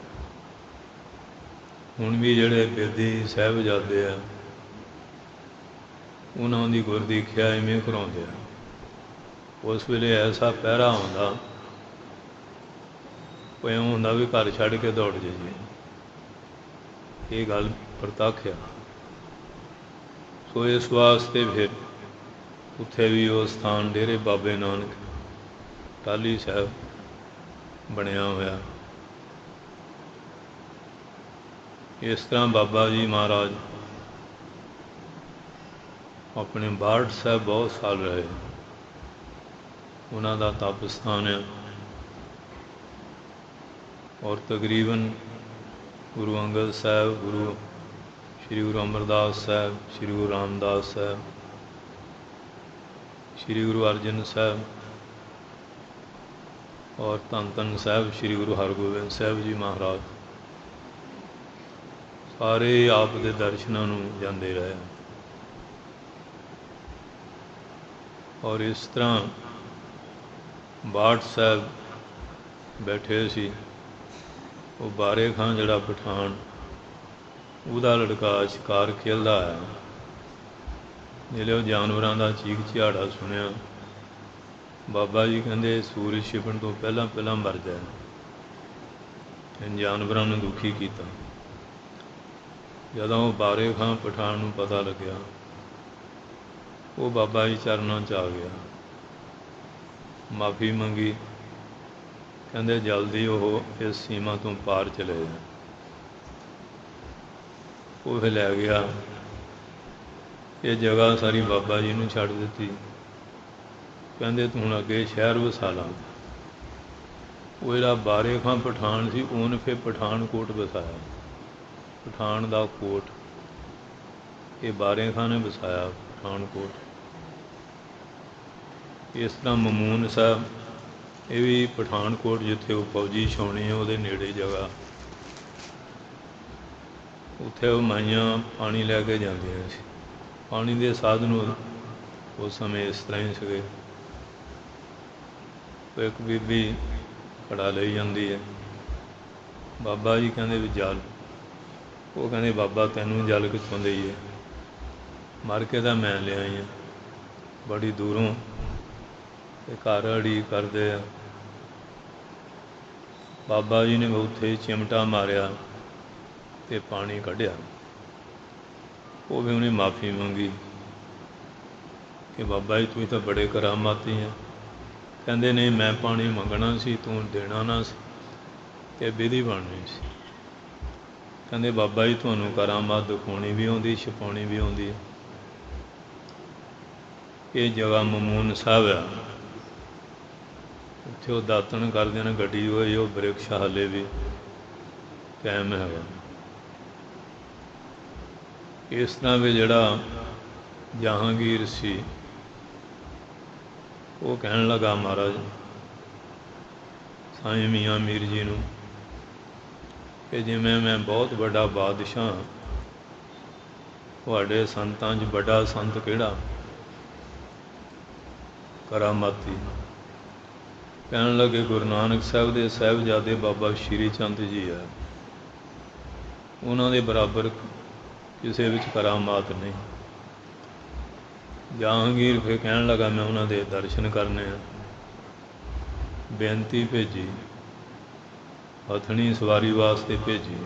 ਹੁਣ ਵੀ ਜਿਹੜੇ ਬੇਦੀ ਸਾਹਿਬਜ਼ਾਦੇ ਆ ਉਹਨਾਂ ਦੀ ਗੁਰਦੀਖਿਆ ਇਵੇਂ ਕਰਾਉਂਦੇ ਆ। ਉਸ ਵੇਲੇ ਐਸਾ ਪਹਿਰਾ ਆਉਂਦਾ, ਕੋਈ ਇਉਂ ਹੁੰਦਾ ਵੀ ਘਰ ਛੱਡ ਕੇ ਦੌੜ ਜਾਈਏ। ਇਹ ਗੱਲ ਪ੍ਰਤੱਖ ਆ। ਸੋ ਇਸ ਵਾਸਤੇ ਫਿਰ ਉੱਥੇ ਵੀ ਉਹ ਸਥਾਨ ਡੇਰੇ ਬਾਬੇ ਨਾਨਕ ਟਾਹਲੀ ਸਾਹਿਬ ਬਣਿਆ ਹੋਇਆ। ਇਸ ਤਰ੍ਹਾਂ ਬਾਬਾ ਜੀ ਮਹਾਰਾਜ ਆਪਣੇ ਬਾਰਠ ਸਾਹਿਬ ਬਹੁਤ ਸਾਲ ਰਹੇ। ਉਹਨਾਂ ਦਾ ਤਪ ਸਥਾਨ ਹੈ। ਔਰ ਤਕਰੀਬਨ ਗੁਰੂ ਅੰਗਦ ਸਾਹਿਬ, ਸ਼੍ਰੀ ਗੁਰੂ ਅਮਰਦਾਸ ਸਾਹਿਬ, ਸ਼੍ਰੀ ਗੁਰੂ ਰਾਮਦਾਸ ਸਾਹਿਬ, ਸ਼੍ਰੀ ਗੁਰੂ ਅਰਜਨ ਸਾਹਿਬ ਔਰ ਧੰਨ ਧੰਨ ਸਾਹਿਬ ਸ਼੍ਰੀ ਗੁਰੂ ਹਰਗੋਬਿੰਦ ਸਾਹਿਬ ਜੀ ਮਹਾਰਾਜ ਸਾਰੇ ਆਪ ਦੇ ਦਰਸ਼ਨਾਂ ਨੂੰ ਜਾਂਦੇ ਰਹੇ। ਔਰ ਇਸ ਤਰ੍ਹਾਂ ਬਾਠ ਸਾਹਿਬ ਬੈਠੇ ਸੀ। ਉਹ ਬਾਰੇ ਖਾਂ ਜਿਹੜਾ ਪਠਾਨ, ਉਹਦਾ ਲੜਕਾ ਸ਼ਿਕਾਰ ਖੇਲਦਾ ਆਇਆ। ਜਿਹੜੇ ਉਹ ਜਾਨਵਰਾਂ ਦਾ ਚੀਕ ਚਿਹਾੜਾ ਸੁਣਿਆ, ਬਾਬਾ ਜੀ ਕਹਿੰਦੇ ਸੂਰਜ ਛਿਪਣ ਤੋਂ ਪਹਿਲਾਂ ਪਹਿਲਾਂ ਮਰ ਜਾਏ। ਜਾਨਵਰਾਂ ਨੂੰ ਦੁਖੀ ਕੀਤਾ। ਜਦੋਂ ਉਹ ਬਾਰੇ ਖਾਂ ਪਠਾਨ ਨੂੰ ਪਤਾ ਲੱਗਿਆ, ਉਹ ਬਾਬਾ ਜੀ ਚਰਨਾਂ 'ਚ ਆ ਗਿਆ, ਮਾਫੀ ਮੰਗੀ। ਕਹਿੰਦੇ ਜਲਦੀ ਉਹ ਇਸ ਸੀਮਾ ਤੋਂ ਪਾਰ ਚਲੇ ਜਾ। ਉਹ ਫਿਰ ਲੈ ਗਿਆ। ਇਹ ਜਗ੍ਹਾ ਸਾਰੀ ਬਾਬਾ ਜੀ ਨੂੰ ਛੱਡ ਦਿੱਤੀ। ਕਹਿੰਦੇ ਤੂੰ ਹੁਣ ਅੱਗੇ ਸ਼ਹਿਰ ਵਸਾ ਲਾ। ਉਹ ਜਿਹੜਾ ਬਾਰੇ ਖਾਂ ਪਠਾਨ ਸੀ, ਉਹਨੇ ਫਿਰ ਪਠਾਨਕੋਟ ਵਸਾਇਆ। ਪਠਾਨ ਦਾ ਕੋਟ ਇਹ ਬਾਰੇ ਖਾਂ ਨੇ ਵਸਾਇਆ, ਪਠਾਨਕੋਟ। ਇਸ ਤਰ੍ਹਾਂ ਮਮੂਨ ਸਾਹਿਬ, ਇਹ ਵੀ ਪਠਾਨਕੋਟ ਜਿੱਥੇ ਉਹ ਫੌਜੀ ਛਾਉਣੀ ਹੈ ਉਹਦੇ ਨੇੜੇ ਜਗ੍ਹਾ। ਉੱਥੇ ਉਹ ਮਾਈਆਂ ਪਾਣੀ ਲੈ ਕੇ ਜਾਂਦੀਆਂ ਸੀ। ਪਾਣੀ ਦੇ ਸਾਧਨ ਉਸ ਸਮੇਂ ਇਸ ਤਰ੍ਹਾਂ ਹੀ ਸੀਗੇ। ਇੱਕ ਬੀਬੀ ਘੜਾ ਲਈ ਜਾਂਦੀ ਹੈ। ਬਾਬਾ ਜੀ ਕਹਿੰਦੇ ਵੀ ਜਲ। ਉਹ ਕਹਿੰਦੇ ਬਾਬਾ ਤੈਨੂੰ ਜਲ ਕਿੱਥੋਂ ਦੇਈਏ, ਮਰ ਕੇ ਤਾਂ ਮੈਂ ਲਿਆਈ ਹਾਂ ਬੜੀ ਦੂਰੋਂ। ਇਹ ਘਰ ਅੜੀ ਕਰਦੇ ਆ। ਬਾਬਾ ਜੀ ਨੇ ਉੱਥੇ ਚਿਮਟਾ ਮਾਰਿਆ ਅਤੇ ਪਾਣੀ ਕੱਢਿਆ। ਉਹ ਵੀ ਉਹਨੇ ਮਾਫੀ ਮੰਗੀ ਕਿ ਬਾਬਾ ਜੀ ਤੁਸੀਂ ਤਾਂ ਬੜੇ ਕਰਾਮਾਤੀ ਹੈ, ਕਹਿੰਦੇ ਨਹੀਂ, ਮੈਂ ਪਾਣੀ ਮੰਗਣਾ ਸੀ, ਤੂੰ ਦੇਣਾ ਨਾ ਸੀ, ਅਤੇ ਵਿਧੀ ਬਣਨੀ ਸੀ। ਕਹਿੰਦੇ ਬਾਬਾ ਜੀ ਤੁਹਾਨੂੰ ਕਰਾਮਾਤ ਦਿਖਾਉਣੀ ਵੀ ਆਉਂਦੀ, ਛਪਾਉਣੀ ਵੀ ਆਉਂਦੀ ਹੈ। ਇਹ ਜਗ੍ਹਾ ਮਮੂਨ ਸਾਹਿਬ ਆ, ਉੱਥੇ ਉਹ ਦਾਤਣ ਕਰਦੇ ਨੇ ਗੱਡੀ ਹੋਈ, ਉਹ ਬ੍ਰਿਕਸ਼ ਹਾਲੇ ਵੀ ਕਾਇਮ ਹੈਗਾ। ਇਸ ਤਰ੍ਹਾਂ ਵੀ ਜਿਹੜਾ ਜਹਾਂਗੀਰ ਸੀ, ਉਹ ਕਹਿਣ ਲੱਗਾ ਮਹਾਰਾਜ ਸਾਈਂ ਮੀਆਂ ਮੀਰ ਜੀ ਨੂੰ ਕਿ ਜਿਵੇਂ ਮੈਂ ਬਹੁਤ ਵੱਡਾ ਬਾਦਸ਼ਾਹ, ਤੁਹਾਡੇ ਸੰਤਾਂ 'ਚ ਵੱਡਾ ਸੰਤ ਕਿਹੜਾ ਕਰਾਮਾਤੀ? ਕਹਿਣ ਲੱਗੇ ਗੁਰੂ ਨਾਨਕ ਸਾਹਿਬ ਦੇ ਸਾਹਿਬਜ਼ਾਦੇ ਬਾਬਾ ਸ਼੍ਰੀ ਚੰਦ ਜੀ ਹੈ, ਉਹਨਾਂ ਦੇ ਬਰਾਬਰ ਕਿਸੇ ਵਿੱਚ ਕਰਾਮਾਤ ਨਹੀਂ। ਜਹਾਂਗੀਰ ਫਿਰ ਕਹਿਣ ਲੱਗਾ ਮੈਂ ਉਹਨਾਂ ਦੇ ਦਰਸ਼ਨ ਕਰਨੇ ਆ। ਬੇਨਤੀ ਭੇਜੀ, ਹਥਣੀ ਸਵਾਰੀ ਵਾਸਤੇ ਭੇਜੀ।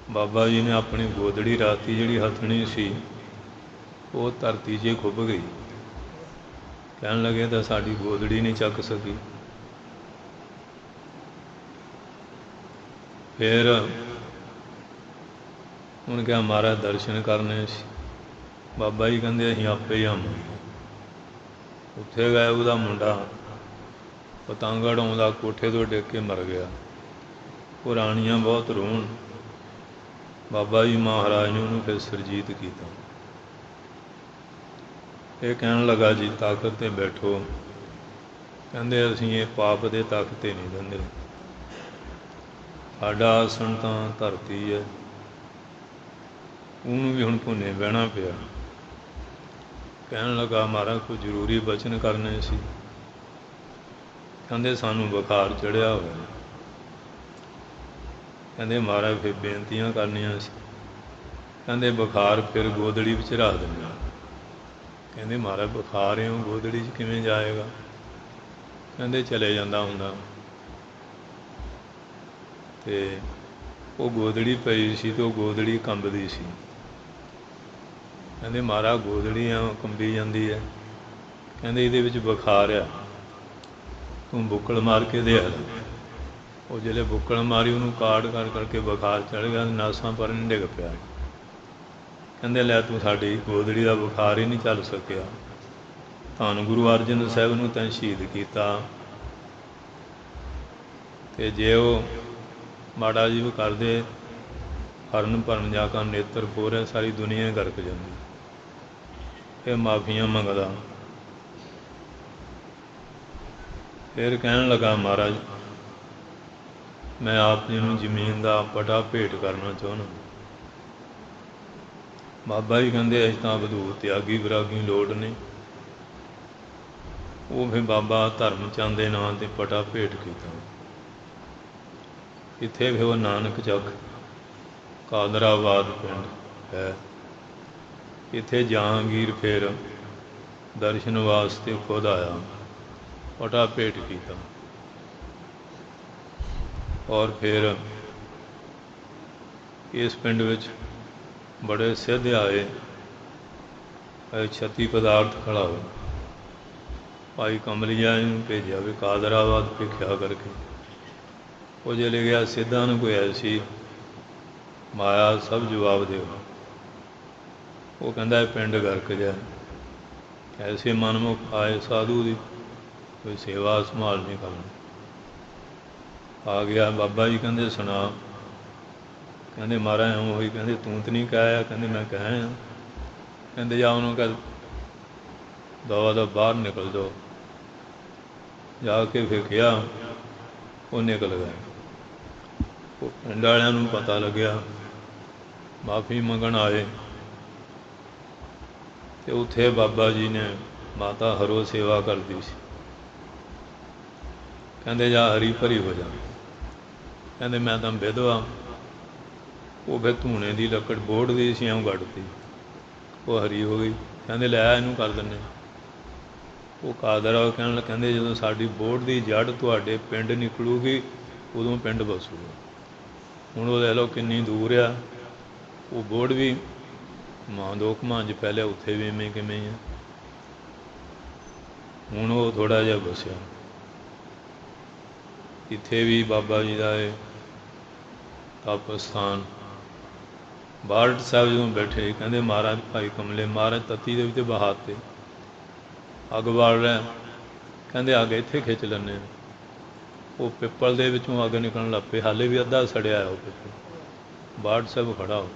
ਬਾਬਾ ਜੀ ਨੇ ਆਪਣੀ ਗੋਦੜੀ ਰਾਤੀ ਜਿਹੜੀ ਹਥਣੀ ਸੀ ਉਹ ਧਰਤੀ 'ਚ ਖੁੱਭ ਗਈ। ਕਹਿਣ ਲੱਗੇ ਤਾਂ ਸਾਡੀ ਗੋਦੜੀ ਨਹੀਂ ਚੱਕ ਸਕੀ। ਫਿਰ ਹੁਣ ਕਿਹਾ ਮਹਾਰਾਜ ਦਰਸ਼ਨ ਕਰਨੇ ਸੀ। ਬਾਬਾ ਜੀ ਕਹਿੰਦੇ ਅਸੀਂ ਆਪੇ ਹੀ ਆਵਾਂਗੇ। ਉੱਥੇ ਗਏ, ਉਹਦਾ ਮੁੰਡਾ ਪਤੰਗੜ ਆਉਂਦਾ ਕੋਠੇ ਤੋਂ ਡਿੱਗ ਕੇ ਮਰ ਗਿਆ। ਉਹ ਰਾਣੀਆਂ ਬਹੁਤ ਰੋਣ। ਬਾਬਾ ਜੀ ਮਹਾਰਾਜ ਨੇ ਉਹਨੂੰ ਫਿਰ ਸੁਰਜੀਤ ਕੀਤਾ। ਇਹ ਕਹਿਣ ਲੱਗਾ ਜੀ ਤਖ਼ਤ 'ਤੇ ਬੈਠੋ। ਕਹਿੰਦੇ ਅਸੀਂ ਇਹ ਪਾਪ ਦੇ ਤਖ਼ਤ 'ਤੇ ਨਹੀਂ ਦਿੰਦੇ, ਸਾਡਾ ਆਸਣ ਤਾਂ ਧਰਤੀ ਹੈ। ਉਹਨੂੰ ਵੀ ਹੁਣ ਭੁੰਨੇ ਬਹਿਣਾ ਪਿਆ। ਕਹਿਣ ਲੱਗਾ ਮਹਾਰਾਜ ਕੋਈ ਜ਼ਰੂਰੀ ਬਚਨ ਕਰਨੇ ਸੀ। ਕਹਿੰਦੇ ਸਾਨੂੰ ਬੁਖਾਰ ਚੜ੍ਹਿਆ ਹੋਇਆ। ਕਹਿੰਦੇ ਮਹਾਰਾਜ ਫਿਰ ਬੇਨਤੀਆਂ ਕਰਨੀਆਂ ਸੀ। ਕਹਿੰਦੇ ਬੁਖਾਰ ਫਿਰ ਗੋਦੜੀ ਵਿੱਚ ਰੱਖ ਦਿੰਦੇ। ਕਹਿੰਦੇ ਮਹਾਰਾਜ ਬੁਖਾਰ ਹੈ, ਉਹ ਗੋਦੜੀ 'ਚ ਕਿਵੇਂ ਜਾਏਗਾ? ਕਹਿੰਦੇ ਚਲੇ ਜਾਂਦਾ ਹੁੰਦਾ। ਅਤੇ ਉਹ ਗੋਦੜੀ ਪਈ ਸੀ ਅਤੇ ਉਹ ਗੋਦੜੀ ਕੰਬਦੀ ਸੀ। ਕਹਿੰਦੇ ਮਹਾਰਾਜ ਗੋਦੜੀ ਆ ਕੰਬੀ ਜਾਂਦੀ ਹੈ। ਕਹਿੰਦੇ ਇਹਦੇ ਵਿੱਚ ਬੁਖਾਰ ਆ, ਤੂੰ ਬੁੱਕਲ ਮਾਰ ਕੇ ਦੇ ਆ। ਉਹ ਜਿਹੜੇ ਬੁੱਕਲ ਮਾਰੀ ਉਹਨੂੰ ਕਾੜ ਕਰ ਕਰਕੇ ਬੁਖਾਰ ਚੜ੍ਹ ਗਿਆ, ਨਾਸਾਂ ਪਰ ਨਹੀਂ ਡਿੱਗ ਪਿਆ। ਕਹਿੰਦੇ ਲੈ ਤੂੰ ਸਾਡੀ ਗੋਦੜੀ ਦਾ ਬੁਖਾਰ ਹੀ ਨਹੀਂ ਚੱਲ ਸਕਿਆ, ਧੰਨ ਗੁਰੂ ਅਰਜਨ ਸਾਹਿਬ ਨੂੰ ਤੈਂ ਸ਼ਹੀਦ ਕੀਤਾ। ਅਤੇ ਜੇ ਉਹ ਮਾੜਾ ਜੀ ਵੀ ਕਰਦੇ, ਹਰਨ ਭਰਨ ਜਾ ਕੇ ਨੇਤਰ ਫੋਰੇ, ਸਾਰੀ ਦੁਨੀਆ ਗਰਕ ਜਾਂਦੀ। ਇਹ ਮਾਫੀਆਂ ਮੰਗਦਾ। ਫਿਰ ਕਹਿਣ ਲੱਗਾ ਮਹਾਰਾਜ ਮੈਂ ਆਪ ਜੀ ਨੂੰ ਜ਼ਮੀਨ ਦਾ ਪਟਾ ਭੇਟ ਕਰਨਾ ਚਾਹੁੰਦਾ। ਬਾਬਾ ਜੀ ਕਹਿੰਦੇ ਅਸੀਂ ਤਾਂ ਵਧੂਤ ਤਿਆਗੀ ਵਿਰਾਗੀ ਲੋੜ ਨਹੀਂ। ਉਹ ਫਿਰ ਬਾਬਾ ਧਰਮ ਚੰਦ ਦੇ ਨਾਂ 'ਤੇ ਪਟਾ ਭੇਟ ਕੀਤਾ। ਇੱਥੇ ਫਿਰ ਉਹ ਨਾਨਕ ਚੱਕ ਕਾਦਰਾਬਾਦ ਪਿੰਡ ਹੈ। ਇੱਥੇ ਜਹਾਂਗੀਰ ਫਿਰ ਦਰਸ਼ਨ ਵਾਸਤੇ ਖੁਦ ਆਇਆ, ਪਟਾ ਭੇਟ ਕੀਤਾ। ਔਰ ਫਿਰ ਇਸ ਪਿੰਡ ਵਿੱਚ ਬੜੇ ਸਿੱਧ ਆਏ, 36 ਪਦਾਰਥ ਖੜਾਓ। ਭਾਈ ਕਮਲੀਆ ਨੂੰ ਭੇਜਿਆ ਵੀ ਕਾਦਰਾਬਾਦ ਭਿੱਖਿਆ ਕਰਕੇ। ਉਹ ਜੇ ਗਿਆ ਸਿੱਧਾਂ ਨੂੰ ਕੋਈ ਐਸੀ ਮਾਇਆ ਸਭ ਜਵਾਬ ਦਿਓ। ਉਹ ਕਹਿੰਦਾ ਇਹ ਪਿੰਡ ਗਰਕ ਜਾ, ਐਸੇ ਮਨਮੁਖ ਆਏ ਸਾਧੂ ਦੀ ਕੋਈ ਸੇਵਾ ਸੰਭਾਲ ਨਹੀਂ ਕਰਨੀ। ਆ ਗਿਆ ਬਾਬਾ ਜੀ ਕਹਿੰਦੇ ਸੁਣਾ। ਕਹਿੰਦੇ ਮਹਾਰਾਜ ਇਉਂ ਹੋਈ। ਕਹਿੰਦੇ ਤੂੰ ਤਾਂ ਨਹੀਂ ਕਹਿਆ? ਕਹਿੰਦੇ ਮੈਂ ਕਹਿ ਆ। ਕਹਿੰਦੇ ਜਾ ਉਹਨੂੰ ਕਹਿ ਦਵਾ ਦਾ ਬਾਹਰ ਨਿਕਲ ਜਾਓ। ਜਾ ਕੇ ਫਿਰ ਕਿਹਾ, ਉਹ ਨਿਕਲ ਗਏ। ਉਹ ਪਿੰਡ ਵਾਲਿਆਂ ਨੂੰ ਪਤਾ ਲੱਗਿਆ, ਮਾਫੀ ਮੰਗਣ ਆਏ। ਅਤੇ ਉੱਥੇ ਬਾਬਾ ਜੀ ਨੇ ਮਾਤਾ ਹਰੋ ਸੇਵਾ ਕਰਦੀ ਸੀ। ਕਹਿੰਦੇ ਜਾ ਹਰੀ ਭਰੀ ਹੋ ਜਾ। ਕਹਿੰਦੇ ਮੈਂ ਤਾਂ ਵਿਧਵਾ। ਉਹ ਫਿਰ ਧੂਣੇ ਦੀ ਲੱਕੜ ਬੋੜ ਦੀ ਸੀ, ਇਉਂ ਗੱਡਤੀ, ਉਹ ਹਰੀ ਹੋ ਗਈ। ਕਹਿੰਦੇ ਲੈ ਇਹਨੂੰ ਕਰ ਦਿੰਦੇ। ਉਹ ਕਾਦਰ ਕਹਿਣ ਕਹਿੰਦੇ ਜਦੋਂ ਸਾਡੀ ਬੋੜ ਦੀ ਜੜ੍ਹ ਤੁਹਾਡੇ ਪਿੰਡ ਨਿਕਲੂਗੀ ਉਦੋਂ ਪਿੰਡ ਵਸੂਗਾ। ਹੁਣ ਉਹ ਲੈ ਲਓ ਕਿੰਨੀ ਦੂਰ ਆ। ਉਹ ਬੋੜ ਵੀ ਮਾਂ ਦੋ ਕੁ ਮਾਂਜ ਪਹਿਲੇ ਉੱਥੇ ਵੀ ਇਵੇਂ ਕਿਵੇਂ ਆ। ਹੁਣ ਉਹ ਥੋੜ੍ਹਾ ਜਿਹਾ ਵਸਿਆ। ਇੱਥੇ ਵੀ ਬਾਬਾ ਜੀ ਦਾ ਇਹ ਤਪ ਸਥਾਨ। ਬਾਰਡ ਸਾਹਿਬ ਜਦੋਂ ਬੈਠੇ ਕਹਿੰਦੇ ਮਹਾਰਾਜ ਭਾਈ ਕਮਲੇ ਮਹਾਰਾਜ ਤੱਤੀ ਦੇ ਵਿੱਚ ਬਹਾਤੇ ਅੱਗ ਬਾਲ ਰਿਹਾ, ਕਹਿੰਦੇ ਅੱਗ ਇੱਥੇ ਖਿੱਚ ਲੈਂਦੇ ਹਾਂ। ਉਹ ਪਿੱਪਲ ਦੇ ਵਿੱਚੋਂ ਅੱਗ ਨਿਕਲਣ ਲੱਗ ਪਈ, ਹਾਲੇ ਵੀ ਅੱਧਾ ਸੜਿਆ ਉਹ ਪਿੱਪਲ। ਬਾਰਡ ਸਾਹਿਬ ਖੜ੍ਹਾ ਹੋ।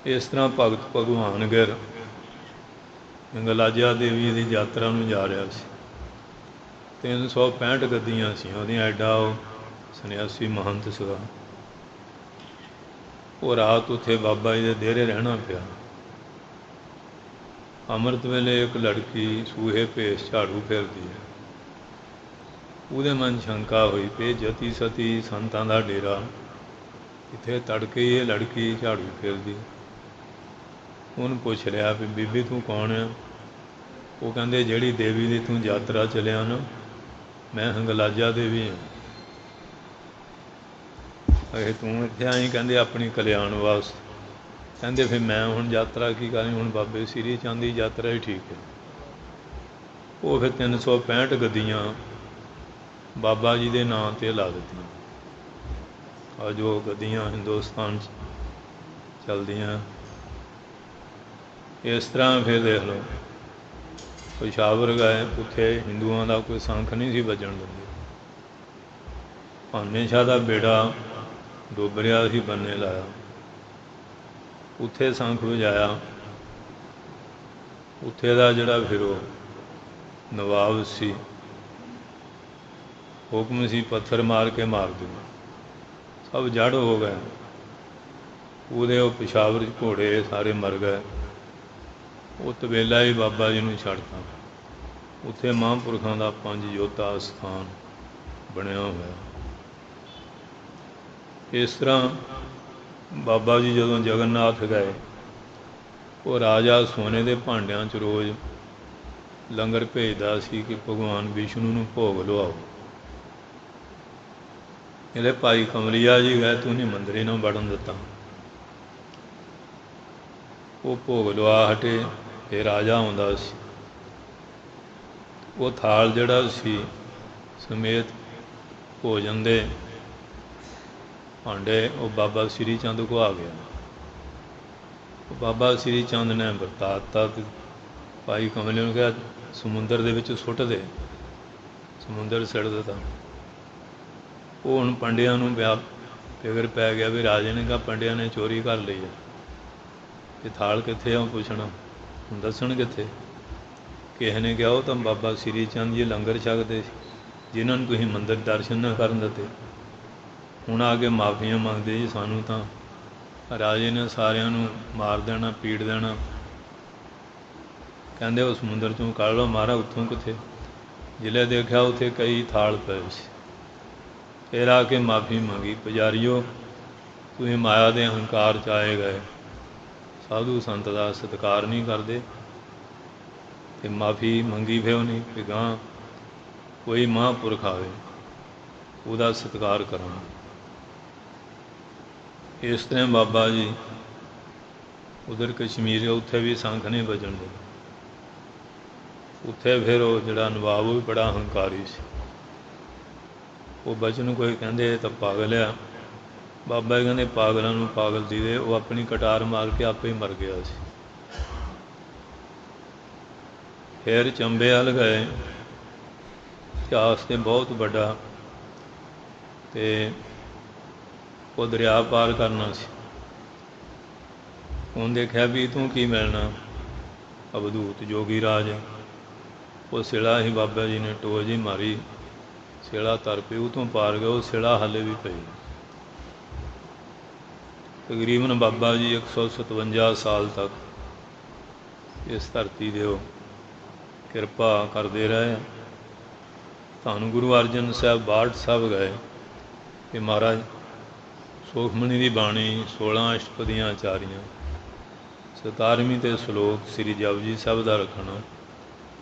ਇਸ ਤਰ੍ਹਾਂ ਭਗਤ ਭਗਵਾਨ ਗਿਰ ਹਿੰਗਲਾਜਾ ਦੇਵੀ ਦੀ ਯਾਤਰਾ ਨੂੰ ਜਾ ਰਿਹਾ ਸੀ। 365 ਗੱਦੀਆਂ ਸੀ ਉਹਦੀਆਂ। ਐਡਾ ਉਹ ਸੰਨਿਆਸੀ ਮਹੰਤ ਸੀਗਾ। ਉਹ ਰਾਤ ਉੱਥੇ ਬਾਬਾ ਜੀ ਦੇ ਡੇਰੇ ਰਹਿਣਾ ਪਿਆ। ਅੰਮ੍ਰਿਤ ਵੇਲੇ ਇੱਕ ਲੜਕੀ ਸੂਹੇ ਭੇਸ ਝਾੜੂ ਫੇਰਦੀ ਹੈ। ਉਹਦੇ ਮਨ ਸ਼ੰਕਾ ਹੋਈ ਪਈ, ਜਤੀ ਸਤੀ ਸੰਤਾਂ ਦਾ ਡੇਰਾ, ਇੱਥੇ ਤੜਕੇ ਇਹ ਲੜਕੀ ਝਾੜੂ ਫੇਰਦੀ। ਉਹਨੂੰ ਪੁੱਛ ਰਿਹਾ ਵੀ ਬੀਬੀ ਤੂੰ ਕੌਣ ਆ? ਉਹ ਕਹਿੰਦੇ ਜਿਹੜੀ ਦੇਵੀ ਦੀ ਤੂੰ ਯਾਤਰਾ ਚੱਲਿਆ ਨਾ, ਮੈਂ ਹਿੰਗਲਾਜਾ ਦੇਵੀ ਹਾਂ। ਇਹ ਤੂੰ ਇੱਥੇ ਆਈ? ਕਹਿੰਦੇ ਆਪਣੀ ਕਲਿਆਣ ਵਾਸਤੇ। ਕਹਿੰਦੇ ਫਿਰ ਮੈਂ ਹੁਣ ਯਾਤਰਾ ਕੀ ਕਰਨੀ? ਹੁਣ ਬਾਬੇ ਸ੍ਰੀ ਚੰਦ ਦੀ ਯਾਤਰਾ ਹੀ ਠੀਕ ਹੈ। ਉਹ ਫਿਰ 365 ਗੱਦੀਆਂ ਬਾਬਾ ਜੀ ਦੇ ਨਾਂ 'ਤੇ ਲਾ ਦਿੱਤੀਆਂ। ਆ ਜੋ ਗੱਦੀਆਂ ਹਿੰਦੁਸਤਾਨ 'ਚ ਚੱਲਦੀਆਂ। ਇਸ ਤਰ੍ਹਾਂ ਫਿਰ ਦੇਖ ਲਓ, ਪੇਸ਼ਾਵਰ ਗਏ ਉੱਥੇ ਹਿੰਦੂਆਂ ਦਾ ਕੋਈ ਸੰਖ ਨਹੀਂ ਸੀ ਵੱਜਣ ਦਿੰਦੇ। ਭਾਨੇ ਸ਼ਾਹ ਦਾ ਬੇੜਾ ਡੁੱਬ ਰਿਹਾ ਸੀ, ਬੰਨੇ ਲਾਇਆ, ਉੱਥੇ ਸੰਖ ਵਜਾਇਆ। ਉੱਥੇ ਦਾ ਜਿਹੜਾ ਫਿਰ ਉਹ ਨਵਾਬ ਸੀ, ਹੁਕਮ ਸੀ ਪੱਥਰ ਮਾਰ ਕੇ ਮਾਰ ਦਿਓ। ਸਭ ਜੜ ਹੋ ਗਏ। ਉਹਦੇ ਉਹ ਪੇਸ਼ਾਵਰ ਘੋੜੇ ਸਾਰੇ ਮਰ ਗਏ। ਉਹ ਤਬੇਲਾ ਹੀ ਬਾਬਾ ਜੀ ਨੂੰ ਛੱਡਤਾ। ਉੱਥੇ ਮਹਾਂਪੁਰਖਾਂ ਦਾ 5 ਯੋਧਾ ਸਥਾਨ ਬਣਿਆ ਹੋਇਆ। ਇਸ ਤਰ੍ਹਾਂ ਬਾਬਾ ਜੀ ਜਦੋਂ ਜਗਨਨਾਥ ਗਏ, ਉਹ ਰਾਜਾ ਸੋਨੇ ਦੇ ਭਾਂਡਿਆਂ 'ਚ ਰੋਜ਼ ਲੰਗਰ ਭੇਜਦਾ ਸੀ ਕਿ ਭਗਵਾਨ ਵਿਸ਼ਨੂੰ ਨੂੰ ਭੋਗ ਲਵਾਓ। ਇਹਦੇ ਭਾਈ ਕਮਲੀਆ ਜੀ ਗਏ, ਤੂੰ ਨਹੀਂ ਮੰਦਰੇ ਨੂੰ ਵੜਨ ਦਿੱਤਾ। ਉਹ ਭੋਗ ਲਵਾ ਹਟੇ। ਇਹ ਰਾਜਾ ਆਉਂਦਾ ਸੀ, ਉਹ ਥਾਲ ਜਿਹੜਾ ਸੀ ਸਮੇਤ ਭੋਜਨ ਦੇ ਭਾਂਡੇ ਉਹ ਬਾਬਾ ਸ੍ਰੀ ਚੰਦ ਕੋ ਆ ਗਿਆ। ਉਹ ਬਾਬਾ ਸ੍ਰੀ ਚੰਦ ਨੇ ਵਰਤਾ ਦਿੱਤਾ ਅਤੇ ਭਾਈ ਕਮਲੇ ਨੂੰ ਕਿਹਾ ਸਮੁੰਦਰ ਦੇ ਵਿੱਚ ਸੁੱਟ ਦੇ। ਸਮੁੰਦਰ ਸਿੱਟ ਦਿੱਤਾ। ਉਹ ਹੁਣ ਪੰਡਿਆਂ ਨੂੰ ਫਿਕਰ ਪੈ ਗਿਆ ਵੀ ਰਾਜੇ ਨੇ ਕਿਹਾ ਪੰਡਿਆਂ ਨੇ ਚੋਰੀ ਕਰ ਲਈ ਹੈ, ਇਹ ਥਾਲ ਕਿੱਥੇ ਆ? ਉਹ ਪੁੱਛਣਾ, ਹੁਣ ਦੱਸਣ ਕਿੱਥੇ? ਕਿਸੇ ਨੇ ਕਿਹਾ ਉਹ ਤਾਂ ਬਾਬਾ ਸ੍ਰੀ ਚੰਦ ਜੀ ਲੰਗਰ ਛਕਦੇ ਸੀ, ਜਿਨ੍ਹਾਂ ਨੂੰ ਤੁਸੀਂ ਮੰਦਰ ਦਰਸ਼ਨ ਨਾ ਕਰਨ ਦਿੱਤੇ। ਹੁਣ ਆ ਕੇ ਮਾਫੀਆਂ ਮੰਗਦੇ ਜੀ, ਸਾਨੂੰ ਤਾਂ ਰਾਜੇ ਨੇ ਸਾਰਿਆਂ ਨੂੰ ਮਾਰ ਦੇਣਾ, ਪੀੜ ਦੇਣਾ। ਕਹਿੰਦੇ ਉਹ ਸਮੁੰਦਰ 'ਚੋਂ ਕੱਢ ਲਓ। ਮਾਰਾ ਉੱਥੋਂ ਕਿੱਥੇ? ਜ਼ਿਲ੍ਹੇ ਦੇਖਿਆ ਉੱਥੇ ਕਈ ਥਾਲ ਪਏ ਸੀ। ਫਿਰ ਆ ਕੇ ਮਾਫੀ ਮੰਗੀ, ਪੁਜਾਰੀਓ ਤੁਸੀਂ ਮਾਇਆ ਦੇ ਹੰਕਾਰ 'ਚ ਆਏ ਗਏ, ਸਾਧੂ ਸੰਤ ਦਾ ਸਤਿਕਾਰ ਨਹੀਂ ਕਰਦੇ। ਅਤੇ ਮਾਫੀ ਮੰਗੀ ਫਿਰ ਉਹਨੇ ਕਿ ਗਾਂ ਕੋਈ ਮਹਾਂਪੁਰਖ ਆਵੇ ਉਹਦਾ ਸਤਿਕਾਰ ਕਰਾਂ। ਇਸ ਤਰ੍ਹਾਂ ਬਾਬਾ ਜੀ ਉਧਰ ਕਸ਼ਮੀਰ, ਉੱਥੇ ਵੀ ਸੰਖ ਨਹੀਂ ਵੱਜਣ ਦੇ। ਉੱਥੇ ਫਿਰ ਉਹ ਜਿਹੜਾ ਨਵਾਬ ਉਹ ਵੀ ਬੜਾ ਹੰਕਾਰੀ ਸੀ। ਉਹ ਬਚਨ ਕੋਈ ਕਹਿੰਦੇ ਇਹ ਤਾਂ ਪਾਗਲ ਆ। ਬਾਬਾ ਜੀ ਕਹਿੰਦੇ ਪਾਗਲਾਂ ਨੂੰ ਪਾਗਲ ਦੀ ਦੇ। ਉਹ ਆਪਣੀ ਕਟਾਰ ਮਾਰ ਕੇ ਆਪੇ ਹੀ ਮਰ ਗਿਆ ਸੀ। ਫਿਰ ਚੰਬੇ ਵੱਲ ਗਏ, ਇਤਿਹਾਸ ਤੇ ਬਹੁਤ ਵੱਡਾ, ਅਤੇ ਉਹ ਦਰਿਆ ਪਾਰ ਕਰਨਾ ਸੀ। ਉਹਨੇ ਦੇਖਿਆ ਵੀ ਤੂੰ ਕੀ ਮਿਲਣਾ? ਅਵਧੂਤ ਜੋਗੀ ਰਾਜ। ਉਹ ਸਿਲਾ ਹੀ ਬਾਬਾ ਜੀ ਨੇ ਟੋਜ ਹੀ ਮਾਰੀ, ਸਿਲਾ ਤਰ ਪਈ, ਉਹ ਤੋਂ ਪਾਰ ਗਏ। ਉਹ ਸਿਲਾ ਹਾਲੇ ਵੀ ਪਈ। ਤਕਰੀਬਨ ਬਾਬਾ ਜੀ 157 ਸਾਲ ਤੱਕ ਇਸ ਧਰਤੀ ਦੇ ਉਹ ਕਿਰਪਾ ਕਰਦੇ ਰਹੇ। ਧੰਨ ਗੁਰੂ ਅਰਜਨ ਸਾਹਿਬ ਬਾਰਡ ਸਾਹਿਬ ਗਏ ਕਿ ਮਹਾਰਾਜ ਸੁਖਮਨੀ ਦੀ ਬਾਣੀ 16 ਅਸ਼ਟਪਦੀਆਂ ਆਚਾਰੀਆਂ 17ਵੀਂ ਤੇ ਸ਼ਲੋਕ ਸ੍ਰੀ ਜਪਜੀ ਸਾਹਿਬ ਦਾ ਰੱਖਣਾ।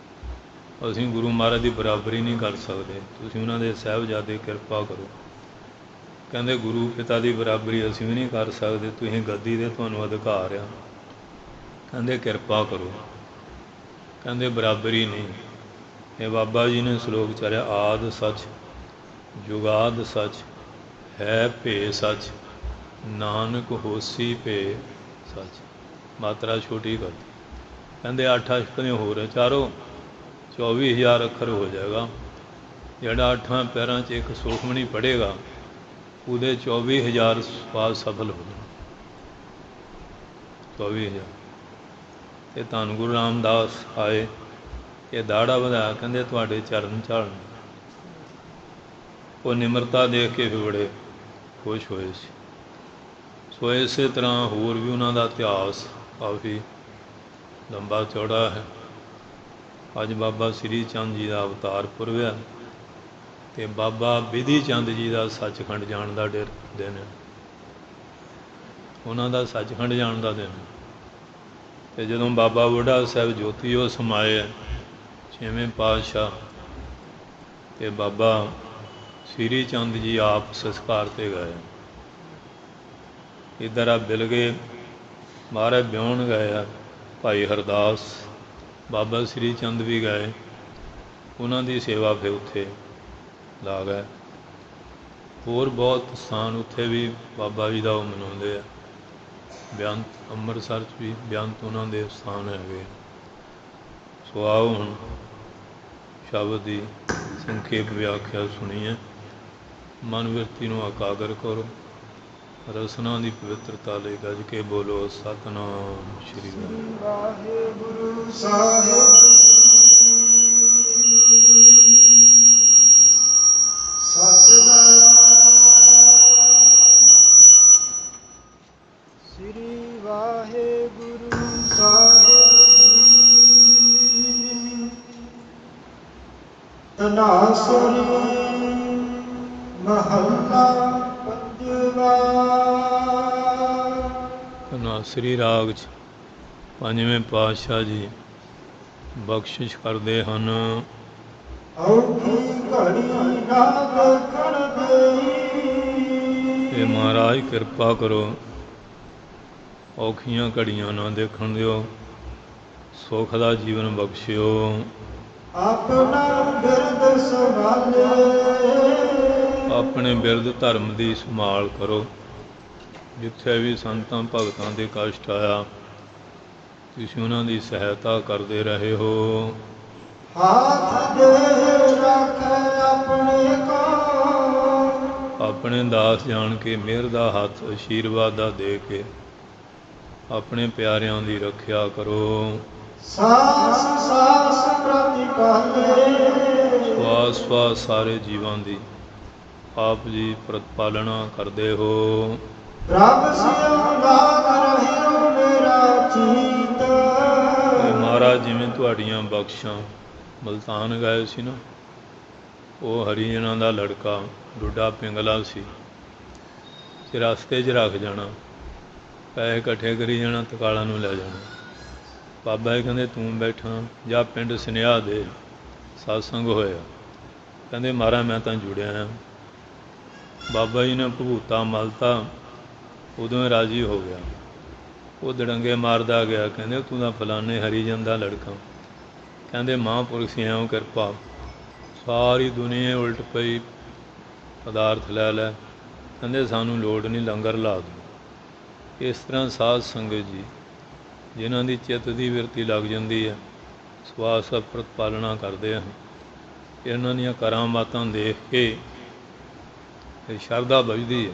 ਅਸੀਂ ਗੁਰੂ ਮਹਾਰਾਜ ਦੀ ਬਰਾਬਰੀ ਨਹੀਂ ਕਰ ਸਕਦੇ, ਤੁਸੀਂ ਉਹਨਾਂ ਦੇ ਸਾਹਿਬਜ਼ਾਦੇ ਕਿਰਪਾ ਕਰੋ। ਕਹਿੰਦੇ ਗੁਰੂ ਪਿਤਾ ਦੀ ਬਰਾਬਰੀ ਅਸੀਂ ਵੀ ਨਹੀਂ ਕਰ ਸਕਦੇ, ਤੁਸੀਂ ਗੱਦੀ ਦੇ ਤੁਹਾਨੂੰ ਅਧਿਕਾਰ ਆ, ਕਹਿੰਦੇ ਕਿਰਪਾ ਕਰੋ। ਕਹਿੰਦੇ ਬਰਾਬਰੀ ਨਹੀਂ। ਇਹ ਬਾਬਾ ਜੀ ਨੇ ਸ਼ਲੋਕ ਚਾਰਿਆ, ਆਦ ਸੱਚ ਜੁਗਾਦ ਸੱਚ ਹੈ ਭੇ ਸੱਚ ਨਾਨਕ ਹੋਸੀ ਭੇ ਸੱਚ। ਮਾਤਰਾ ਛੋਟੀ ਕਰ, ਕਹਿੰਦੇ 8 ਅਸ਼ਟਪਦੀਆਂ ਹੋਰ ਹੈ, ਚਾਰੋਂ 24,000 ਅੱਖਰ ਹੋ ਜਾਏਗਾ। ਜਿਹੜਾ 8ਵਾਂ ਪੈਰਾਂ 'ਚ ਇੱਕ ਸੁਖਮਣੀ ਪੜ੍ਹੇਗਾ ਉਹਦੇ 24,000 ਸਵਾਦ ਸਫਲ ਹੋ ਜਾਣ। 24,000। ਅਤੇ ਧੰਨ ਗੁਰੂ ਰਾਮਦਾਸ ਆਏ, ਇਹ ਦਾੜਾ ਵਧਾਇਆ, ਕਹਿੰਦੇ ਤੁਹਾਡੇ ਚਰਨ ਝਾੜਨ। ਉਹ ਨਿਮਰਤਾ ਦੇਖ ਕੇ ਵੀ ਬੜੇ ਖੁਸ਼ ਹੋਏ ਸੀ। ਸੋ ਇਸੇ ਤਰ੍ਹਾਂ ਹੋਰ ਵੀ ਉਹਨਾਂ ਦਾ ਇਤਿਹਾਸ ਕਾਫੀ ਲੰਬਾ ਚੌੜਾ ਹੈ। ਅੱਜ ਬਾਬਾ ਸ੍ਰੀ ਚੰਦ ਜੀ ਦਾ ਅਵਤਾਰ ਪੁਰਬ ਹੈ ਅਤੇ ਬਾਬਾ ਬਿਧੀ ਚੰਦ ਜੀ ਦਾ ਸੱਚਖੰਡ ਜਾਣ ਦਾ ਦਿਨ ਹੈ। ਉਹਨਾਂ ਦਾ ਸੱਚਖੰਡ ਜਾਣ ਦਾ ਦਿਨ। ਅਤੇ ਜਦੋਂ ਬਾਬਾ ਬੁੱਢਾ ਸਾਹਿਬ ਜੋਤੀ ਉਹ ਸਮਾਏ ਹੈ 6ਵੇਂ ਪਾਤਸ਼ਾਹ, ਅਤੇ ਬਾਬਾ ਸ੍ਰੀ ਚੰਦ ਜੀ ਆਪ ਸੰਸਕਾਰ 'ਤੇ ਗਏ। ਇੱਧਰ ਆ ਬਿਲਗੇ ਮਹਾਰਾਜ ਵਿਆਹੁਣ ਗਏ ਆ, ਭਾਈ ਹਰਦਾਸ ਬਾਬਾ ਸ੍ਰੀ ਚੰਦ ਵੀ ਗਏ, ਉਹਨਾਂ ਦੀ ਸੇਵਾ ਫਿਰ ਉੱਥੇ ਲਾ ਗਏ। ਹੋਰ ਬਹੁਤ ਸਥਾਨ ਉੱਥੇ ਵੀ ਬਾਬਾ ਜੀ ਦਾ ਉਹ ਮਨਾਉਂਦੇ ਆ। ਬੇਅੰਤ ਅੰਮ੍ਰਿਤਸਰ 'ਚ ਵੀ ਬੇਅੰਤ ਉਹਨਾਂ ਦੇ ਸਥਾਨ ਹੈਗੇ। ਸੋ ਆਓ ਹੁਣ ਸ਼ਬਦ ਦੀ ਸੰਖੇਪ ਵਿਆਖਿਆ ਸੁਣੀਏ। ਮਨ ਬਿਰਤੀ ਨੂੰ ਇਕਾਗਰ ਕਰੋ। ਰਸਨਾ ਦੀ ਪਵਿੱਤਰਤਾ ਲਈ ਗੱਜ ਕੇ ਬੋਲੋ ਸਤਿਨਾਮ ਸ਼੍ਰੀ ਵਾਹਿਗੁਰੂ ਸਾਹਿਬ। ਸਤਿਨਾਮ ਸ੍ਰੀ ਵਾਹਿਗੁਰੂ ਸਾਹਿਬ ਜੀ। ਧਨਾਸਰੀ ਮਹੱਲਾ ਪੰਜਵਾਂ। ਧਨਾਸਰੀ ਰਾਗ 'ਚ ਪੰਜਵੇਂ ਪਾਤਸ਼ਾਹ ਜੀ ਬਖਸ਼ਿਸ਼ ਕਰਦੇ ਹਨ। ਔਖੀ ਘੜੀ ਨਾ ਦੇਖਣ ਦੇਈ। ਇਹ ਮਹਾਰਾਜ ਕਿਰਪਾ ਕਰੋ, ਔਖੀਆਂ ਘੜੀਆਂ ਨਾ ਦੇਖਣ ਦਿਓ, ਸੁੱਖ ਦਾ ਜੀਵਨ ਬਖਸ਼ਿਓ। ਆਪਣਾ ਬਿਰਦ ਸੰਭਾਲੇ। ਆਪਣੇ ਬਿਰਦ ਧਰਮ ਦੀ ਸੰਭਾਲ ਕਰੋ। ਜਿੱਥੇ ਵੀ ਸੰਤਾਂ ਭਗਤਾਂ ਦੇ ਕਸ਼ਟ ਆਇਆ ਤੁਸੀਂ ਉਹਨਾਂ ਦੀ ਸਹਾਇਤਾ ਕਰਦੇ ਰਹੇ ਹੋ। ਹੱਥ ਦੇ ਰੱਖ ਆਪਣੇ ਕੋ। ਆਪਣੇ ਦਾਸ ਜਾਣ ਕੇ ਮਿਹਰ ਦਾ ਹੱਥ ਆਸ਼ੀਰਵਾਦ ਦਾ ਦੇ ਕੇ ਆਪਣੇ ਪਿਆਰਿਆਂ ਦੀ ਰੱਖਿਆ ਕਰੋ। ਸਾਸ ਸਾਸ ਪ੍ਰਤਿਪਾਲੇ। ਸਵਾਸ ਸਵਾਸ ਸਾਰੇ ਜੀਵਾਂ ਦੀ ਆਪ ਜੀ ਪ੍ਰਤਪਾਲਣਾ ਕਰਦੇ ਹੋ। ਪ੍ਰਭ ਸਿਉ ਲਾਗ ਰਹਿਓ ਮੇਰਾ ਚੀਤ। ਮਹਾਰਾਜ ਜਿਵੇਂ ਤੁਹਾਡੀਆਂ ਬਖਸ਼ਾਂ ਮਲਤਾਨ ਗਏ ਸੀ ਨਾ, ਉਹ ਹਰੀਜਨਾਂ ਦਾ ਲੜਕਾ ਡੁੱਡਾ ਪਿੰਗਲਾ ਸੀ, ਤੇ ਰਸਤੇ 'ਚ ਰੱਖ ਜਾਣਾ, ਪੈਸੇ ਇਕੱਠੇ ਕਰੀ ਜਾਣਾ, ਤਕਾਲਾ ਨੂੰ ਲੈ ਜਾਣਾ। ਬਾਬਾ ਜੀ ਕਹਿੰਦੇ ਤੂੰ ਬੈਠਾ ਜਾਂ ਪਿੰਡ ਸੁਨੇਹਾ ਦੇ ਸਤਸੰਗ ਹੋਇਆ। ਕਹਿੰਦੇ ਮਹਾਰਾਜ ਮੈਂ ਤਾਂ ਜੁੜਿਆ ਹਾਂ। ਬਾਬਾ ਜੀ ਨੇ ਭਭੂਤਾ ਮਲਤਾ, ਉਦੋਂ ਹੀ ਰਾਜੀ ਹੋ ਗਿਆ। ਉਹ ਦੜੰਗੇ ਮਾਰਦਾ ਗਿਆ, ਕਹਿੰਦੇ ਤੂੰ ਤਾਂ ਫਲਾਣੇ ਹਰੀਜਨ ਦਾ ਲੜਕਾ। ਕਹਿੰਦੇ ਮਹਾਂਪੁਰਖ ਸੀ ਐਉਂ ਕਿਰਪਾ, ਸਾਰੀ ਦੁਨੀਆ ਉਲਟ ਪਈ, ਪਦਾਰਥ ਲੈ ਲੈ। ਕਹਿੰਦੇ ਸਾਨੂੰ ਲੋੜ ਨਹੀਂ, ਲੰਗਰ ਲਾ ਦਿਓ। ਇਸ ਤਰ੍ਹਾਂ ਸਾਧ ਸੰਗਤ ਜੀ ਜਿਨ੍ਹਾਂ ਦੀ ਚਿੱਤ ਦੀ ਬਿਰਤੀ ਲੱਗ ਜਾਂਦੀ ਹੈ, ਸਵਾਸ ਪ੍ਰਤਪਾਲਣਾ ਕਰਦੇ ਹਨ। ਇਹਨਾਂ ਦੀਆਂ ਕਰਾਮਾਤਾਂ ਦੇਖ ਕੇ ਸ਼ਰਧਾ ਵੱਜਦੀ ਹੈ।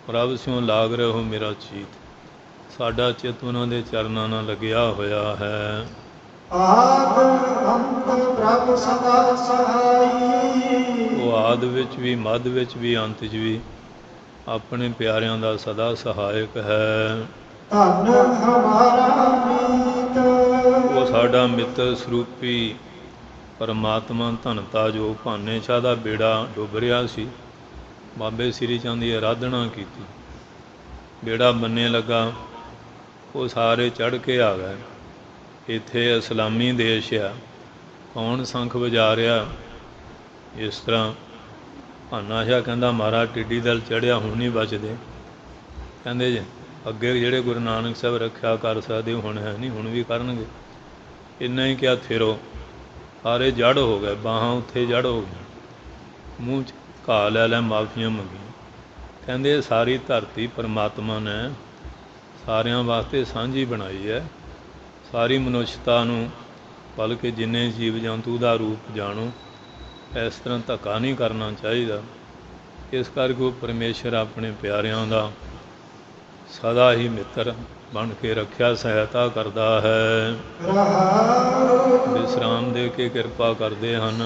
ਪ੍ਰਭ ਸਿਉ ਲਾਗ ਰਹੋ ਮੇਰਾ ਚੀਤ। ਸਾਡਾ ਚਿੱਤ ਉਹਨਾਂ ਦੇ ਚਰਨਾਂ ਨਾਲ ਲੱਗਿਆ ਹੋਇਆ ਹੈ। ਆਦ ਅੰਤ ਪ੍ਰਭ ਸਦਾ ਸਹਾਈ। ਉਹ ਆਦ ਵਿੱਚ ਵੀ, ਮੱਧ ਵਿੱਚ ਵੀ, ਅੰਤ 'ਚ ਵੀ ਆਪਣੇ ਪਿਆਰਿਆਂ ਦਾ ਸਦਾ ਸਹਾਇਕ ਹੈ। ਧੰਨ ਹਮਾਰਾ ਮੀਤ। ਉਹ ਸਾਡਾ ਮਿੱਤਰ ਸਰੂਪੀ ਪਰਮਾਤਮਾ ਧਨਤਾ ਜੋ ਭਾਨੇ ਸ਼ਾਹ ਦਾ ਬੇੜਾ ਡੁੱਬ ਰਿਹਾ ਸੀ, ਬਾਬੇ ਸ੍ਰੀ ਚੰਦ ਦੀ ਆਰਾਧਨਾ ਕੀਤੀ, ਬੇੜਾ ਬੰਨੇ ਲੱਗਾ, ਉਹ ਸਾਰੇ ਚੜ੍ਹ ਕੇ ਆ ਗਏ। ਇੱਥੇ ਇਸਲਾਮੀ ਦੇਸ਼ ਆ, ਕੌਣ ਸ਼ੰਖ ਵਜਾ ਰਿਹਾ? ਇਸ ਤਰ੍ਹਾਂ ਭਾਨਾ ਸ਼ਾਹ ਕਹਿੰਦਾ ਮਹਾਰਾਜ ਟਿੱਡੀ ਦਲ ਚੜ੍ਹਿਆ, ਹੁਣ ਨਹੀਂ ਬਚਦੇ। ਕਹਿੰਦੇ ਜੇ ਅੱਗੇ ਜਿਹੜੇ ਗੁਰੂ ਨਾਨਕ ਸਾਹਿਬ ਰੱਖਿਆ ਕਰ ਸਕਦੇ ਹੁਣ ਹੈ ਨਹੀਂ, ਹੁਣ ਵੀ ਕਰਨਗੇ। ਇੰਨਾ ਹੀ ਕਿਹਾ ਫਿਰੋ, ਸਾਰੇ ਜੜ ਹੋ ਗਏ, ਬਾਹਾਂ ਉੱਥੇ ਜੜ ਹੋ ਗਈਆਂ, ਮੂੰਹ 'ਚ ਘਾਹ ਲੈ ਲੈ, ਮਾਫੀਆਂ ਮੰਗੀਆਂ। ਕਹਿੰਦੇ ਸਾਰੀ ਧਰਤੀ ਪਰਮਾਤਮਾ ਨੇ ਸਾਰਿਆਂ ਵਾਸਤੇ ਸਾਂਝੀ ਬਣਾਈ ਹੈ, ਸਾਰੀ ਮਨੁੱਖਤਾ ਨੂੰ, ਬਲਕਿ ਜਿੰਨੇ ਜੀਵ ਜੰਤੂ ਦਾ ਰੂਪ ਜਾਣੋ, ਇਸ ਤਰ੍ਹਾਂ ਧੱਕਾ ਨਹੀਂ ਕਰਨਾ ਚਾਹੀਦਾ। ਇਸ ਕਰਕੇ ਉਹ ਪਰਮੇਸ਼ਰ ਆਪਣੇ ਪਿਆਰਿਆਂ ਦਾ ਸਦਾ ਹੀ ਮਿੱਤਰ ਬਣ ਕੇ ਰੱਖਿਆ ਸਹਾਇਤਾ ਕਰਦਾ ਹੈ, ਵਿਸ਼ਰਾਮ ਦੇ ਕੇ ਕਿਰਪਾ ਕਰਦੇ ਹਨ।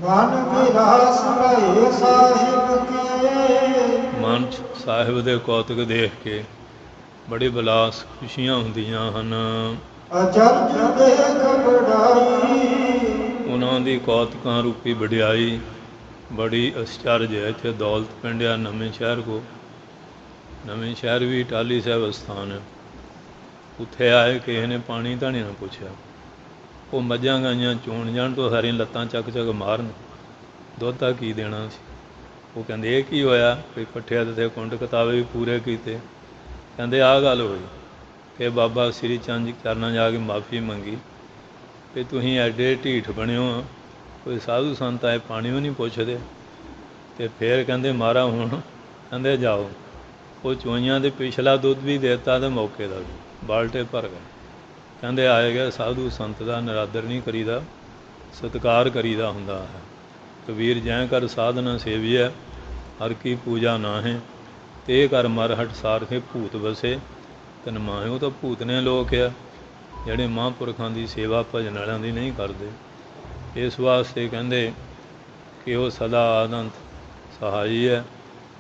ਮਨ ਵਿਲਾਸ ਭਏ ਸਾਹਿਬ ਕੇ, ਮਨ 'ਚ ਸਾਹਿਬ ਦੇ ਕੌਤਕ ਦੇਖ ਕੇ ਬੜੀ ਵਿਲਾਸ ਖੁਸ਼ੀਆਂ ਹੁੰਦੀਆਂ ਹਨ। ਅਚਰਜ ਦੇਖ ਵਡਾਈ, ਉਹਨਾਂ ਦੀ ਕੌਤਕਾਂ ਰੂਪੀ ਵਡਿਆਈ ਬੜੀ ਅਸਚਰਜ ਹੈ। ਇੱਥੇ ਦੌਲਤ ਪਿੰਡ ਆ ਨਵੇਂ ਸ਼ਹਿਰ ਕੋ, ਨਵੇਂ ਸ਼ਹਿਰ ਵੀ ਟਾਹਲੀ ਸਾਹਿਬ ਅਸਥਾਨ ਹੈ। ਉੱਥੇ ਆਏ, ਕਿਸੇ ਨੇ ਪਾਣੀ ਧਾਣੀ ਨਾ ਪੁੱਛਿਆ। ਉਹ ਮੱਝਾਂ ਗਾਈਆਂ ਚੋਣ ਜਾਣ ਤੋਂ ਸਾਰੀਆਂ ਲੱਤਾਂ ਚੱਕ ਚੱਕ ਮਾਰਨ, ਦੁੱਧ ਤਾਂ ਕੀ ਦੇਣਾ ਸੀ। ਉਹ ਕਹਿੰਦੇ ਇਹ ਕੀ ਹੋਇਆ, ਕੋਈ ਪੱਠਿਆ ਤੇ ਕੁੰਡ ਕਿਤਾਬੇ ਵੀ ਪੂਰੇ ਕੀਤੇ। ਕਹਿੰਦੇ ਆਹ ਗੱਲ ਹੋਈ ਕਿ ਬਾਬਾ ਸ੍ਰੀ ਚੰਦ ਚਰਨਾਂ ਜਾ ਕੇ ਮਾਫੀ ਮੰਗੀ ਕਿ ਤੁਸੀਂ ਐਡੇ ਢੀਠ ਬਣੇ ਹੋ, ਕੋਈ ਸਾਧੂ ਸੰਤ ਆਏ ਪਾਣੀ ਵੀ ਨਹੀਂ ਪੁੱਛਦੇ। ਅਤੇ ਫਿਰ ਕਹਿੰਦੇ ਮਾਰਾ ਹੁਣ, ਕਹਿੰਦੇ ਜਾਓ। ਉਹ ਚੋਈਆਂ ਦੇ ਪਿਛਲਾ ਦੁੱਧ ਵੀ ਦੇ ਦਿੱਤਾ ਅਤੇ ਮੌਕੇ ਦਾ ਵੀ, ਬਾਲਟੇ ਭਰ ਗਏ। ਕਹਿੰਦੇ ਆਏ ਗਏ ਸਾਧੂ ਸੰਤ ਦਾ ਨਿਰਾਦਰ ਨਹੀਂ ਕਰੀਦਾ, ਸਤਿਕਾਰ ਕਰੀਦਾ ਹੁੰਦਾ ਹੈ। ਕਬੀਰ ਜੈ ਕਰ ਸਾਧਨਾ ਸੇਵੀਐ, ਹਰ ਕੀ ਪੂਜਾ ਨਾ ਹੈ, ਤੇ ਕਰ ਮਰ ਹਟ ਸਾਰਥੇ ਭੂਤ ਵਸੇ ਤਨ ਮਾਹੇ। ਉਹ ਤਾਂ ਭੂਤ ਨੇ ਲੋਕ ਆ ਜਿਹੜੇ ਮਹਾਂਪੁਰਖਾਂ ਦੀ ਸੇਵਾ ਭਜਨ ਵਾਲਿਆਂ ਦੀ ਨਹੀਂ ਕਰਦੇ। ਇਸ ਵਾਸਤੇ ਕਹਿੰਦੇ ਕਿ ਉਹ ਸਦਾ ਆਨੰਦ ਸਹਾਈ ਹੈ,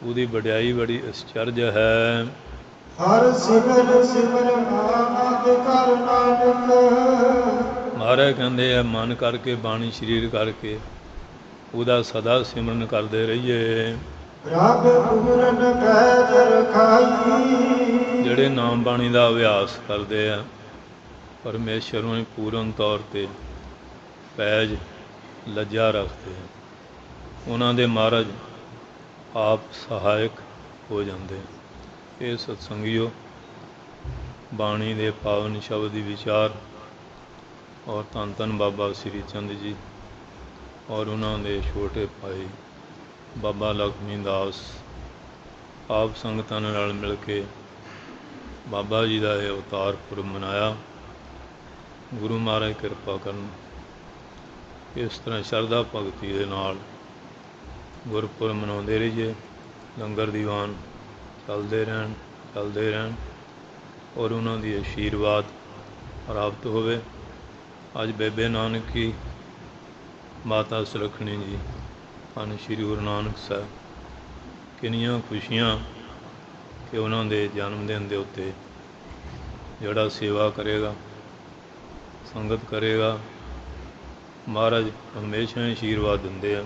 ਉਹਦੀ ਵਡਿਆਈ ਬੜੀ ਅਸਚਰਜ ਹੈ। ਹਰ ਸਿਮਰ ਸਿਮਰ ਆਨੰਦ ਕਰ ਨਾਨਕ, ਮਹਾਰਾਜ ਕਹਿੰਦੇ ਆ ਮਨ ਕਰਕੇ, ਬਾਣੀ ਸਰੀਰ ਕਰਕੇ ਉਹਦਾ ਸਦਾ ਸਿਮਰਨ ਕਰਦੇ ਰਹੀਏ। ਰੱਬ ਪੂਰਨ ਪੈਜ ਰਖਾਈ, ਜਿਹੜੇ ਨਾਮ ਬਾਣੀ ਦਾ ਅਭਿਆਸ ਕਰਦੇ ਆ, ਪਰਮੇਸ਼ਰ ਨੂੰ ਪੂਰਨ ਤੌਰ 'ਤੇ ਪੈਜ ਲੱਜਾ ਰੱਖਦੇ ਆ, ਉਹਨਾਂ ਦੇ ਮਹਾਰਾਜ ਆਪ ਸਹਾਇਕ ਹੋ ਜਾਂਦੇ। ਇਹ ਸਤਸੰਗੀਓ, ਬਾਣੀ ਦੇ ਪਾਵਨ ਸ਼ਬਦ ਦੀ ਵਿਚਾਰ ਔਰ ਧੰਨ ਧੰਨ ਬਾਬਾ ਸ੍ਰੀ ਚੰਦ ਜੀ ਔਰ ਉਹਨਾਂ ਦੇ ਛੋਟੇ ਭਾਈ ਬਾਬਾ ਲਖਮੀ ਦਾਸ ਆਪ ਸੰਗਤਾਂ ਨਾਲ ਮਿਲ ਕੇ ਬਾਬਾ ਜੀ ਦਾ ਇਹ ਅਵਤਾਰ ਪੁਰਬ ਮਨਾਇਆ। ਗੁਰੂ ਮਹਾਰਾਜ ਕਿਰਪਾ ਕਰਨ, ਇਸ ਤਰ੍ਹਾਂ ਸ਼ਰਧਾ ਭਗਤੀ ਦੇ ਨਾਲ ਗੁਰਪੁਰਬ ਮਨਾਉਂਦੇ ਰਹੀਏ। ਲੰਗਰ ਦੀਵਾਨ ਚੱਲਦੇ ਰਹਿਣ ਔਰ ਉਹਨਾਂ ਦੀ ਆਸ਼ੀਰਵਾਦ ਪ੍ਰਾਪਤ ਹੋਵੇ। ਅੱਜ ਬੇਬੇ ਨਾਨਕੀ, ਮਾਤਾ ਸੁਲੱਖਣੀ ਜੀ, ਧੰਨ ਸ਼੍ਰੀ ਗੁਰੂ ਨਾਨਕ ਸਾਹਿਬ, ਕਿੰਨੀਆਂ ਖੁਸ਼ੀਆਂ ਕਿ ਉਹਨਾਂ ਦੇ ਜਨਮ ਦਿਨ ਦੇ ਉੱਤੇ ਜਿਹੜਾ ਸੇਵਾ ਕਰੇਗਾ, ਸੰਗਤ ਕਰੇਗਾ, ਮਹਾਰਾਜ ਹਮੇਸ਼ਾ ਹੀ ਆਸ਼ੀਰਵਾਦ ਦਿੰਦੇ ਆ।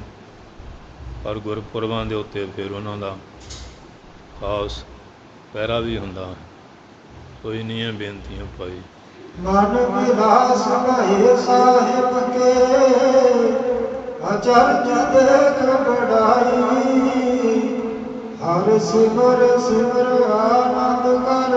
ਪਰ ਗੁਰਪੁਰਬਾਂ ਦੇ ਉੱਤੇ ਫਿਰ ਉਹਨਾਂ ਦਾ ਖਾਸ ਪਹਿਰਾ ਵੀ ਹੁੰਦਾ ਹੈ। ਸੋ ਇੰਨੀਆਂ ਬੇਨਤੀਆਂ ਭਾਈ। ਮਨ ਵਿਲਾਸ ਭਏ ਸਾਹਿਬ ਕੇ, ਅਚਰਜ ਦੇਖ ਵਡਾਈ, ਹਰ ਸਿਮਰ ਸਿਮਰ ਆਨੰਦ ਕਰ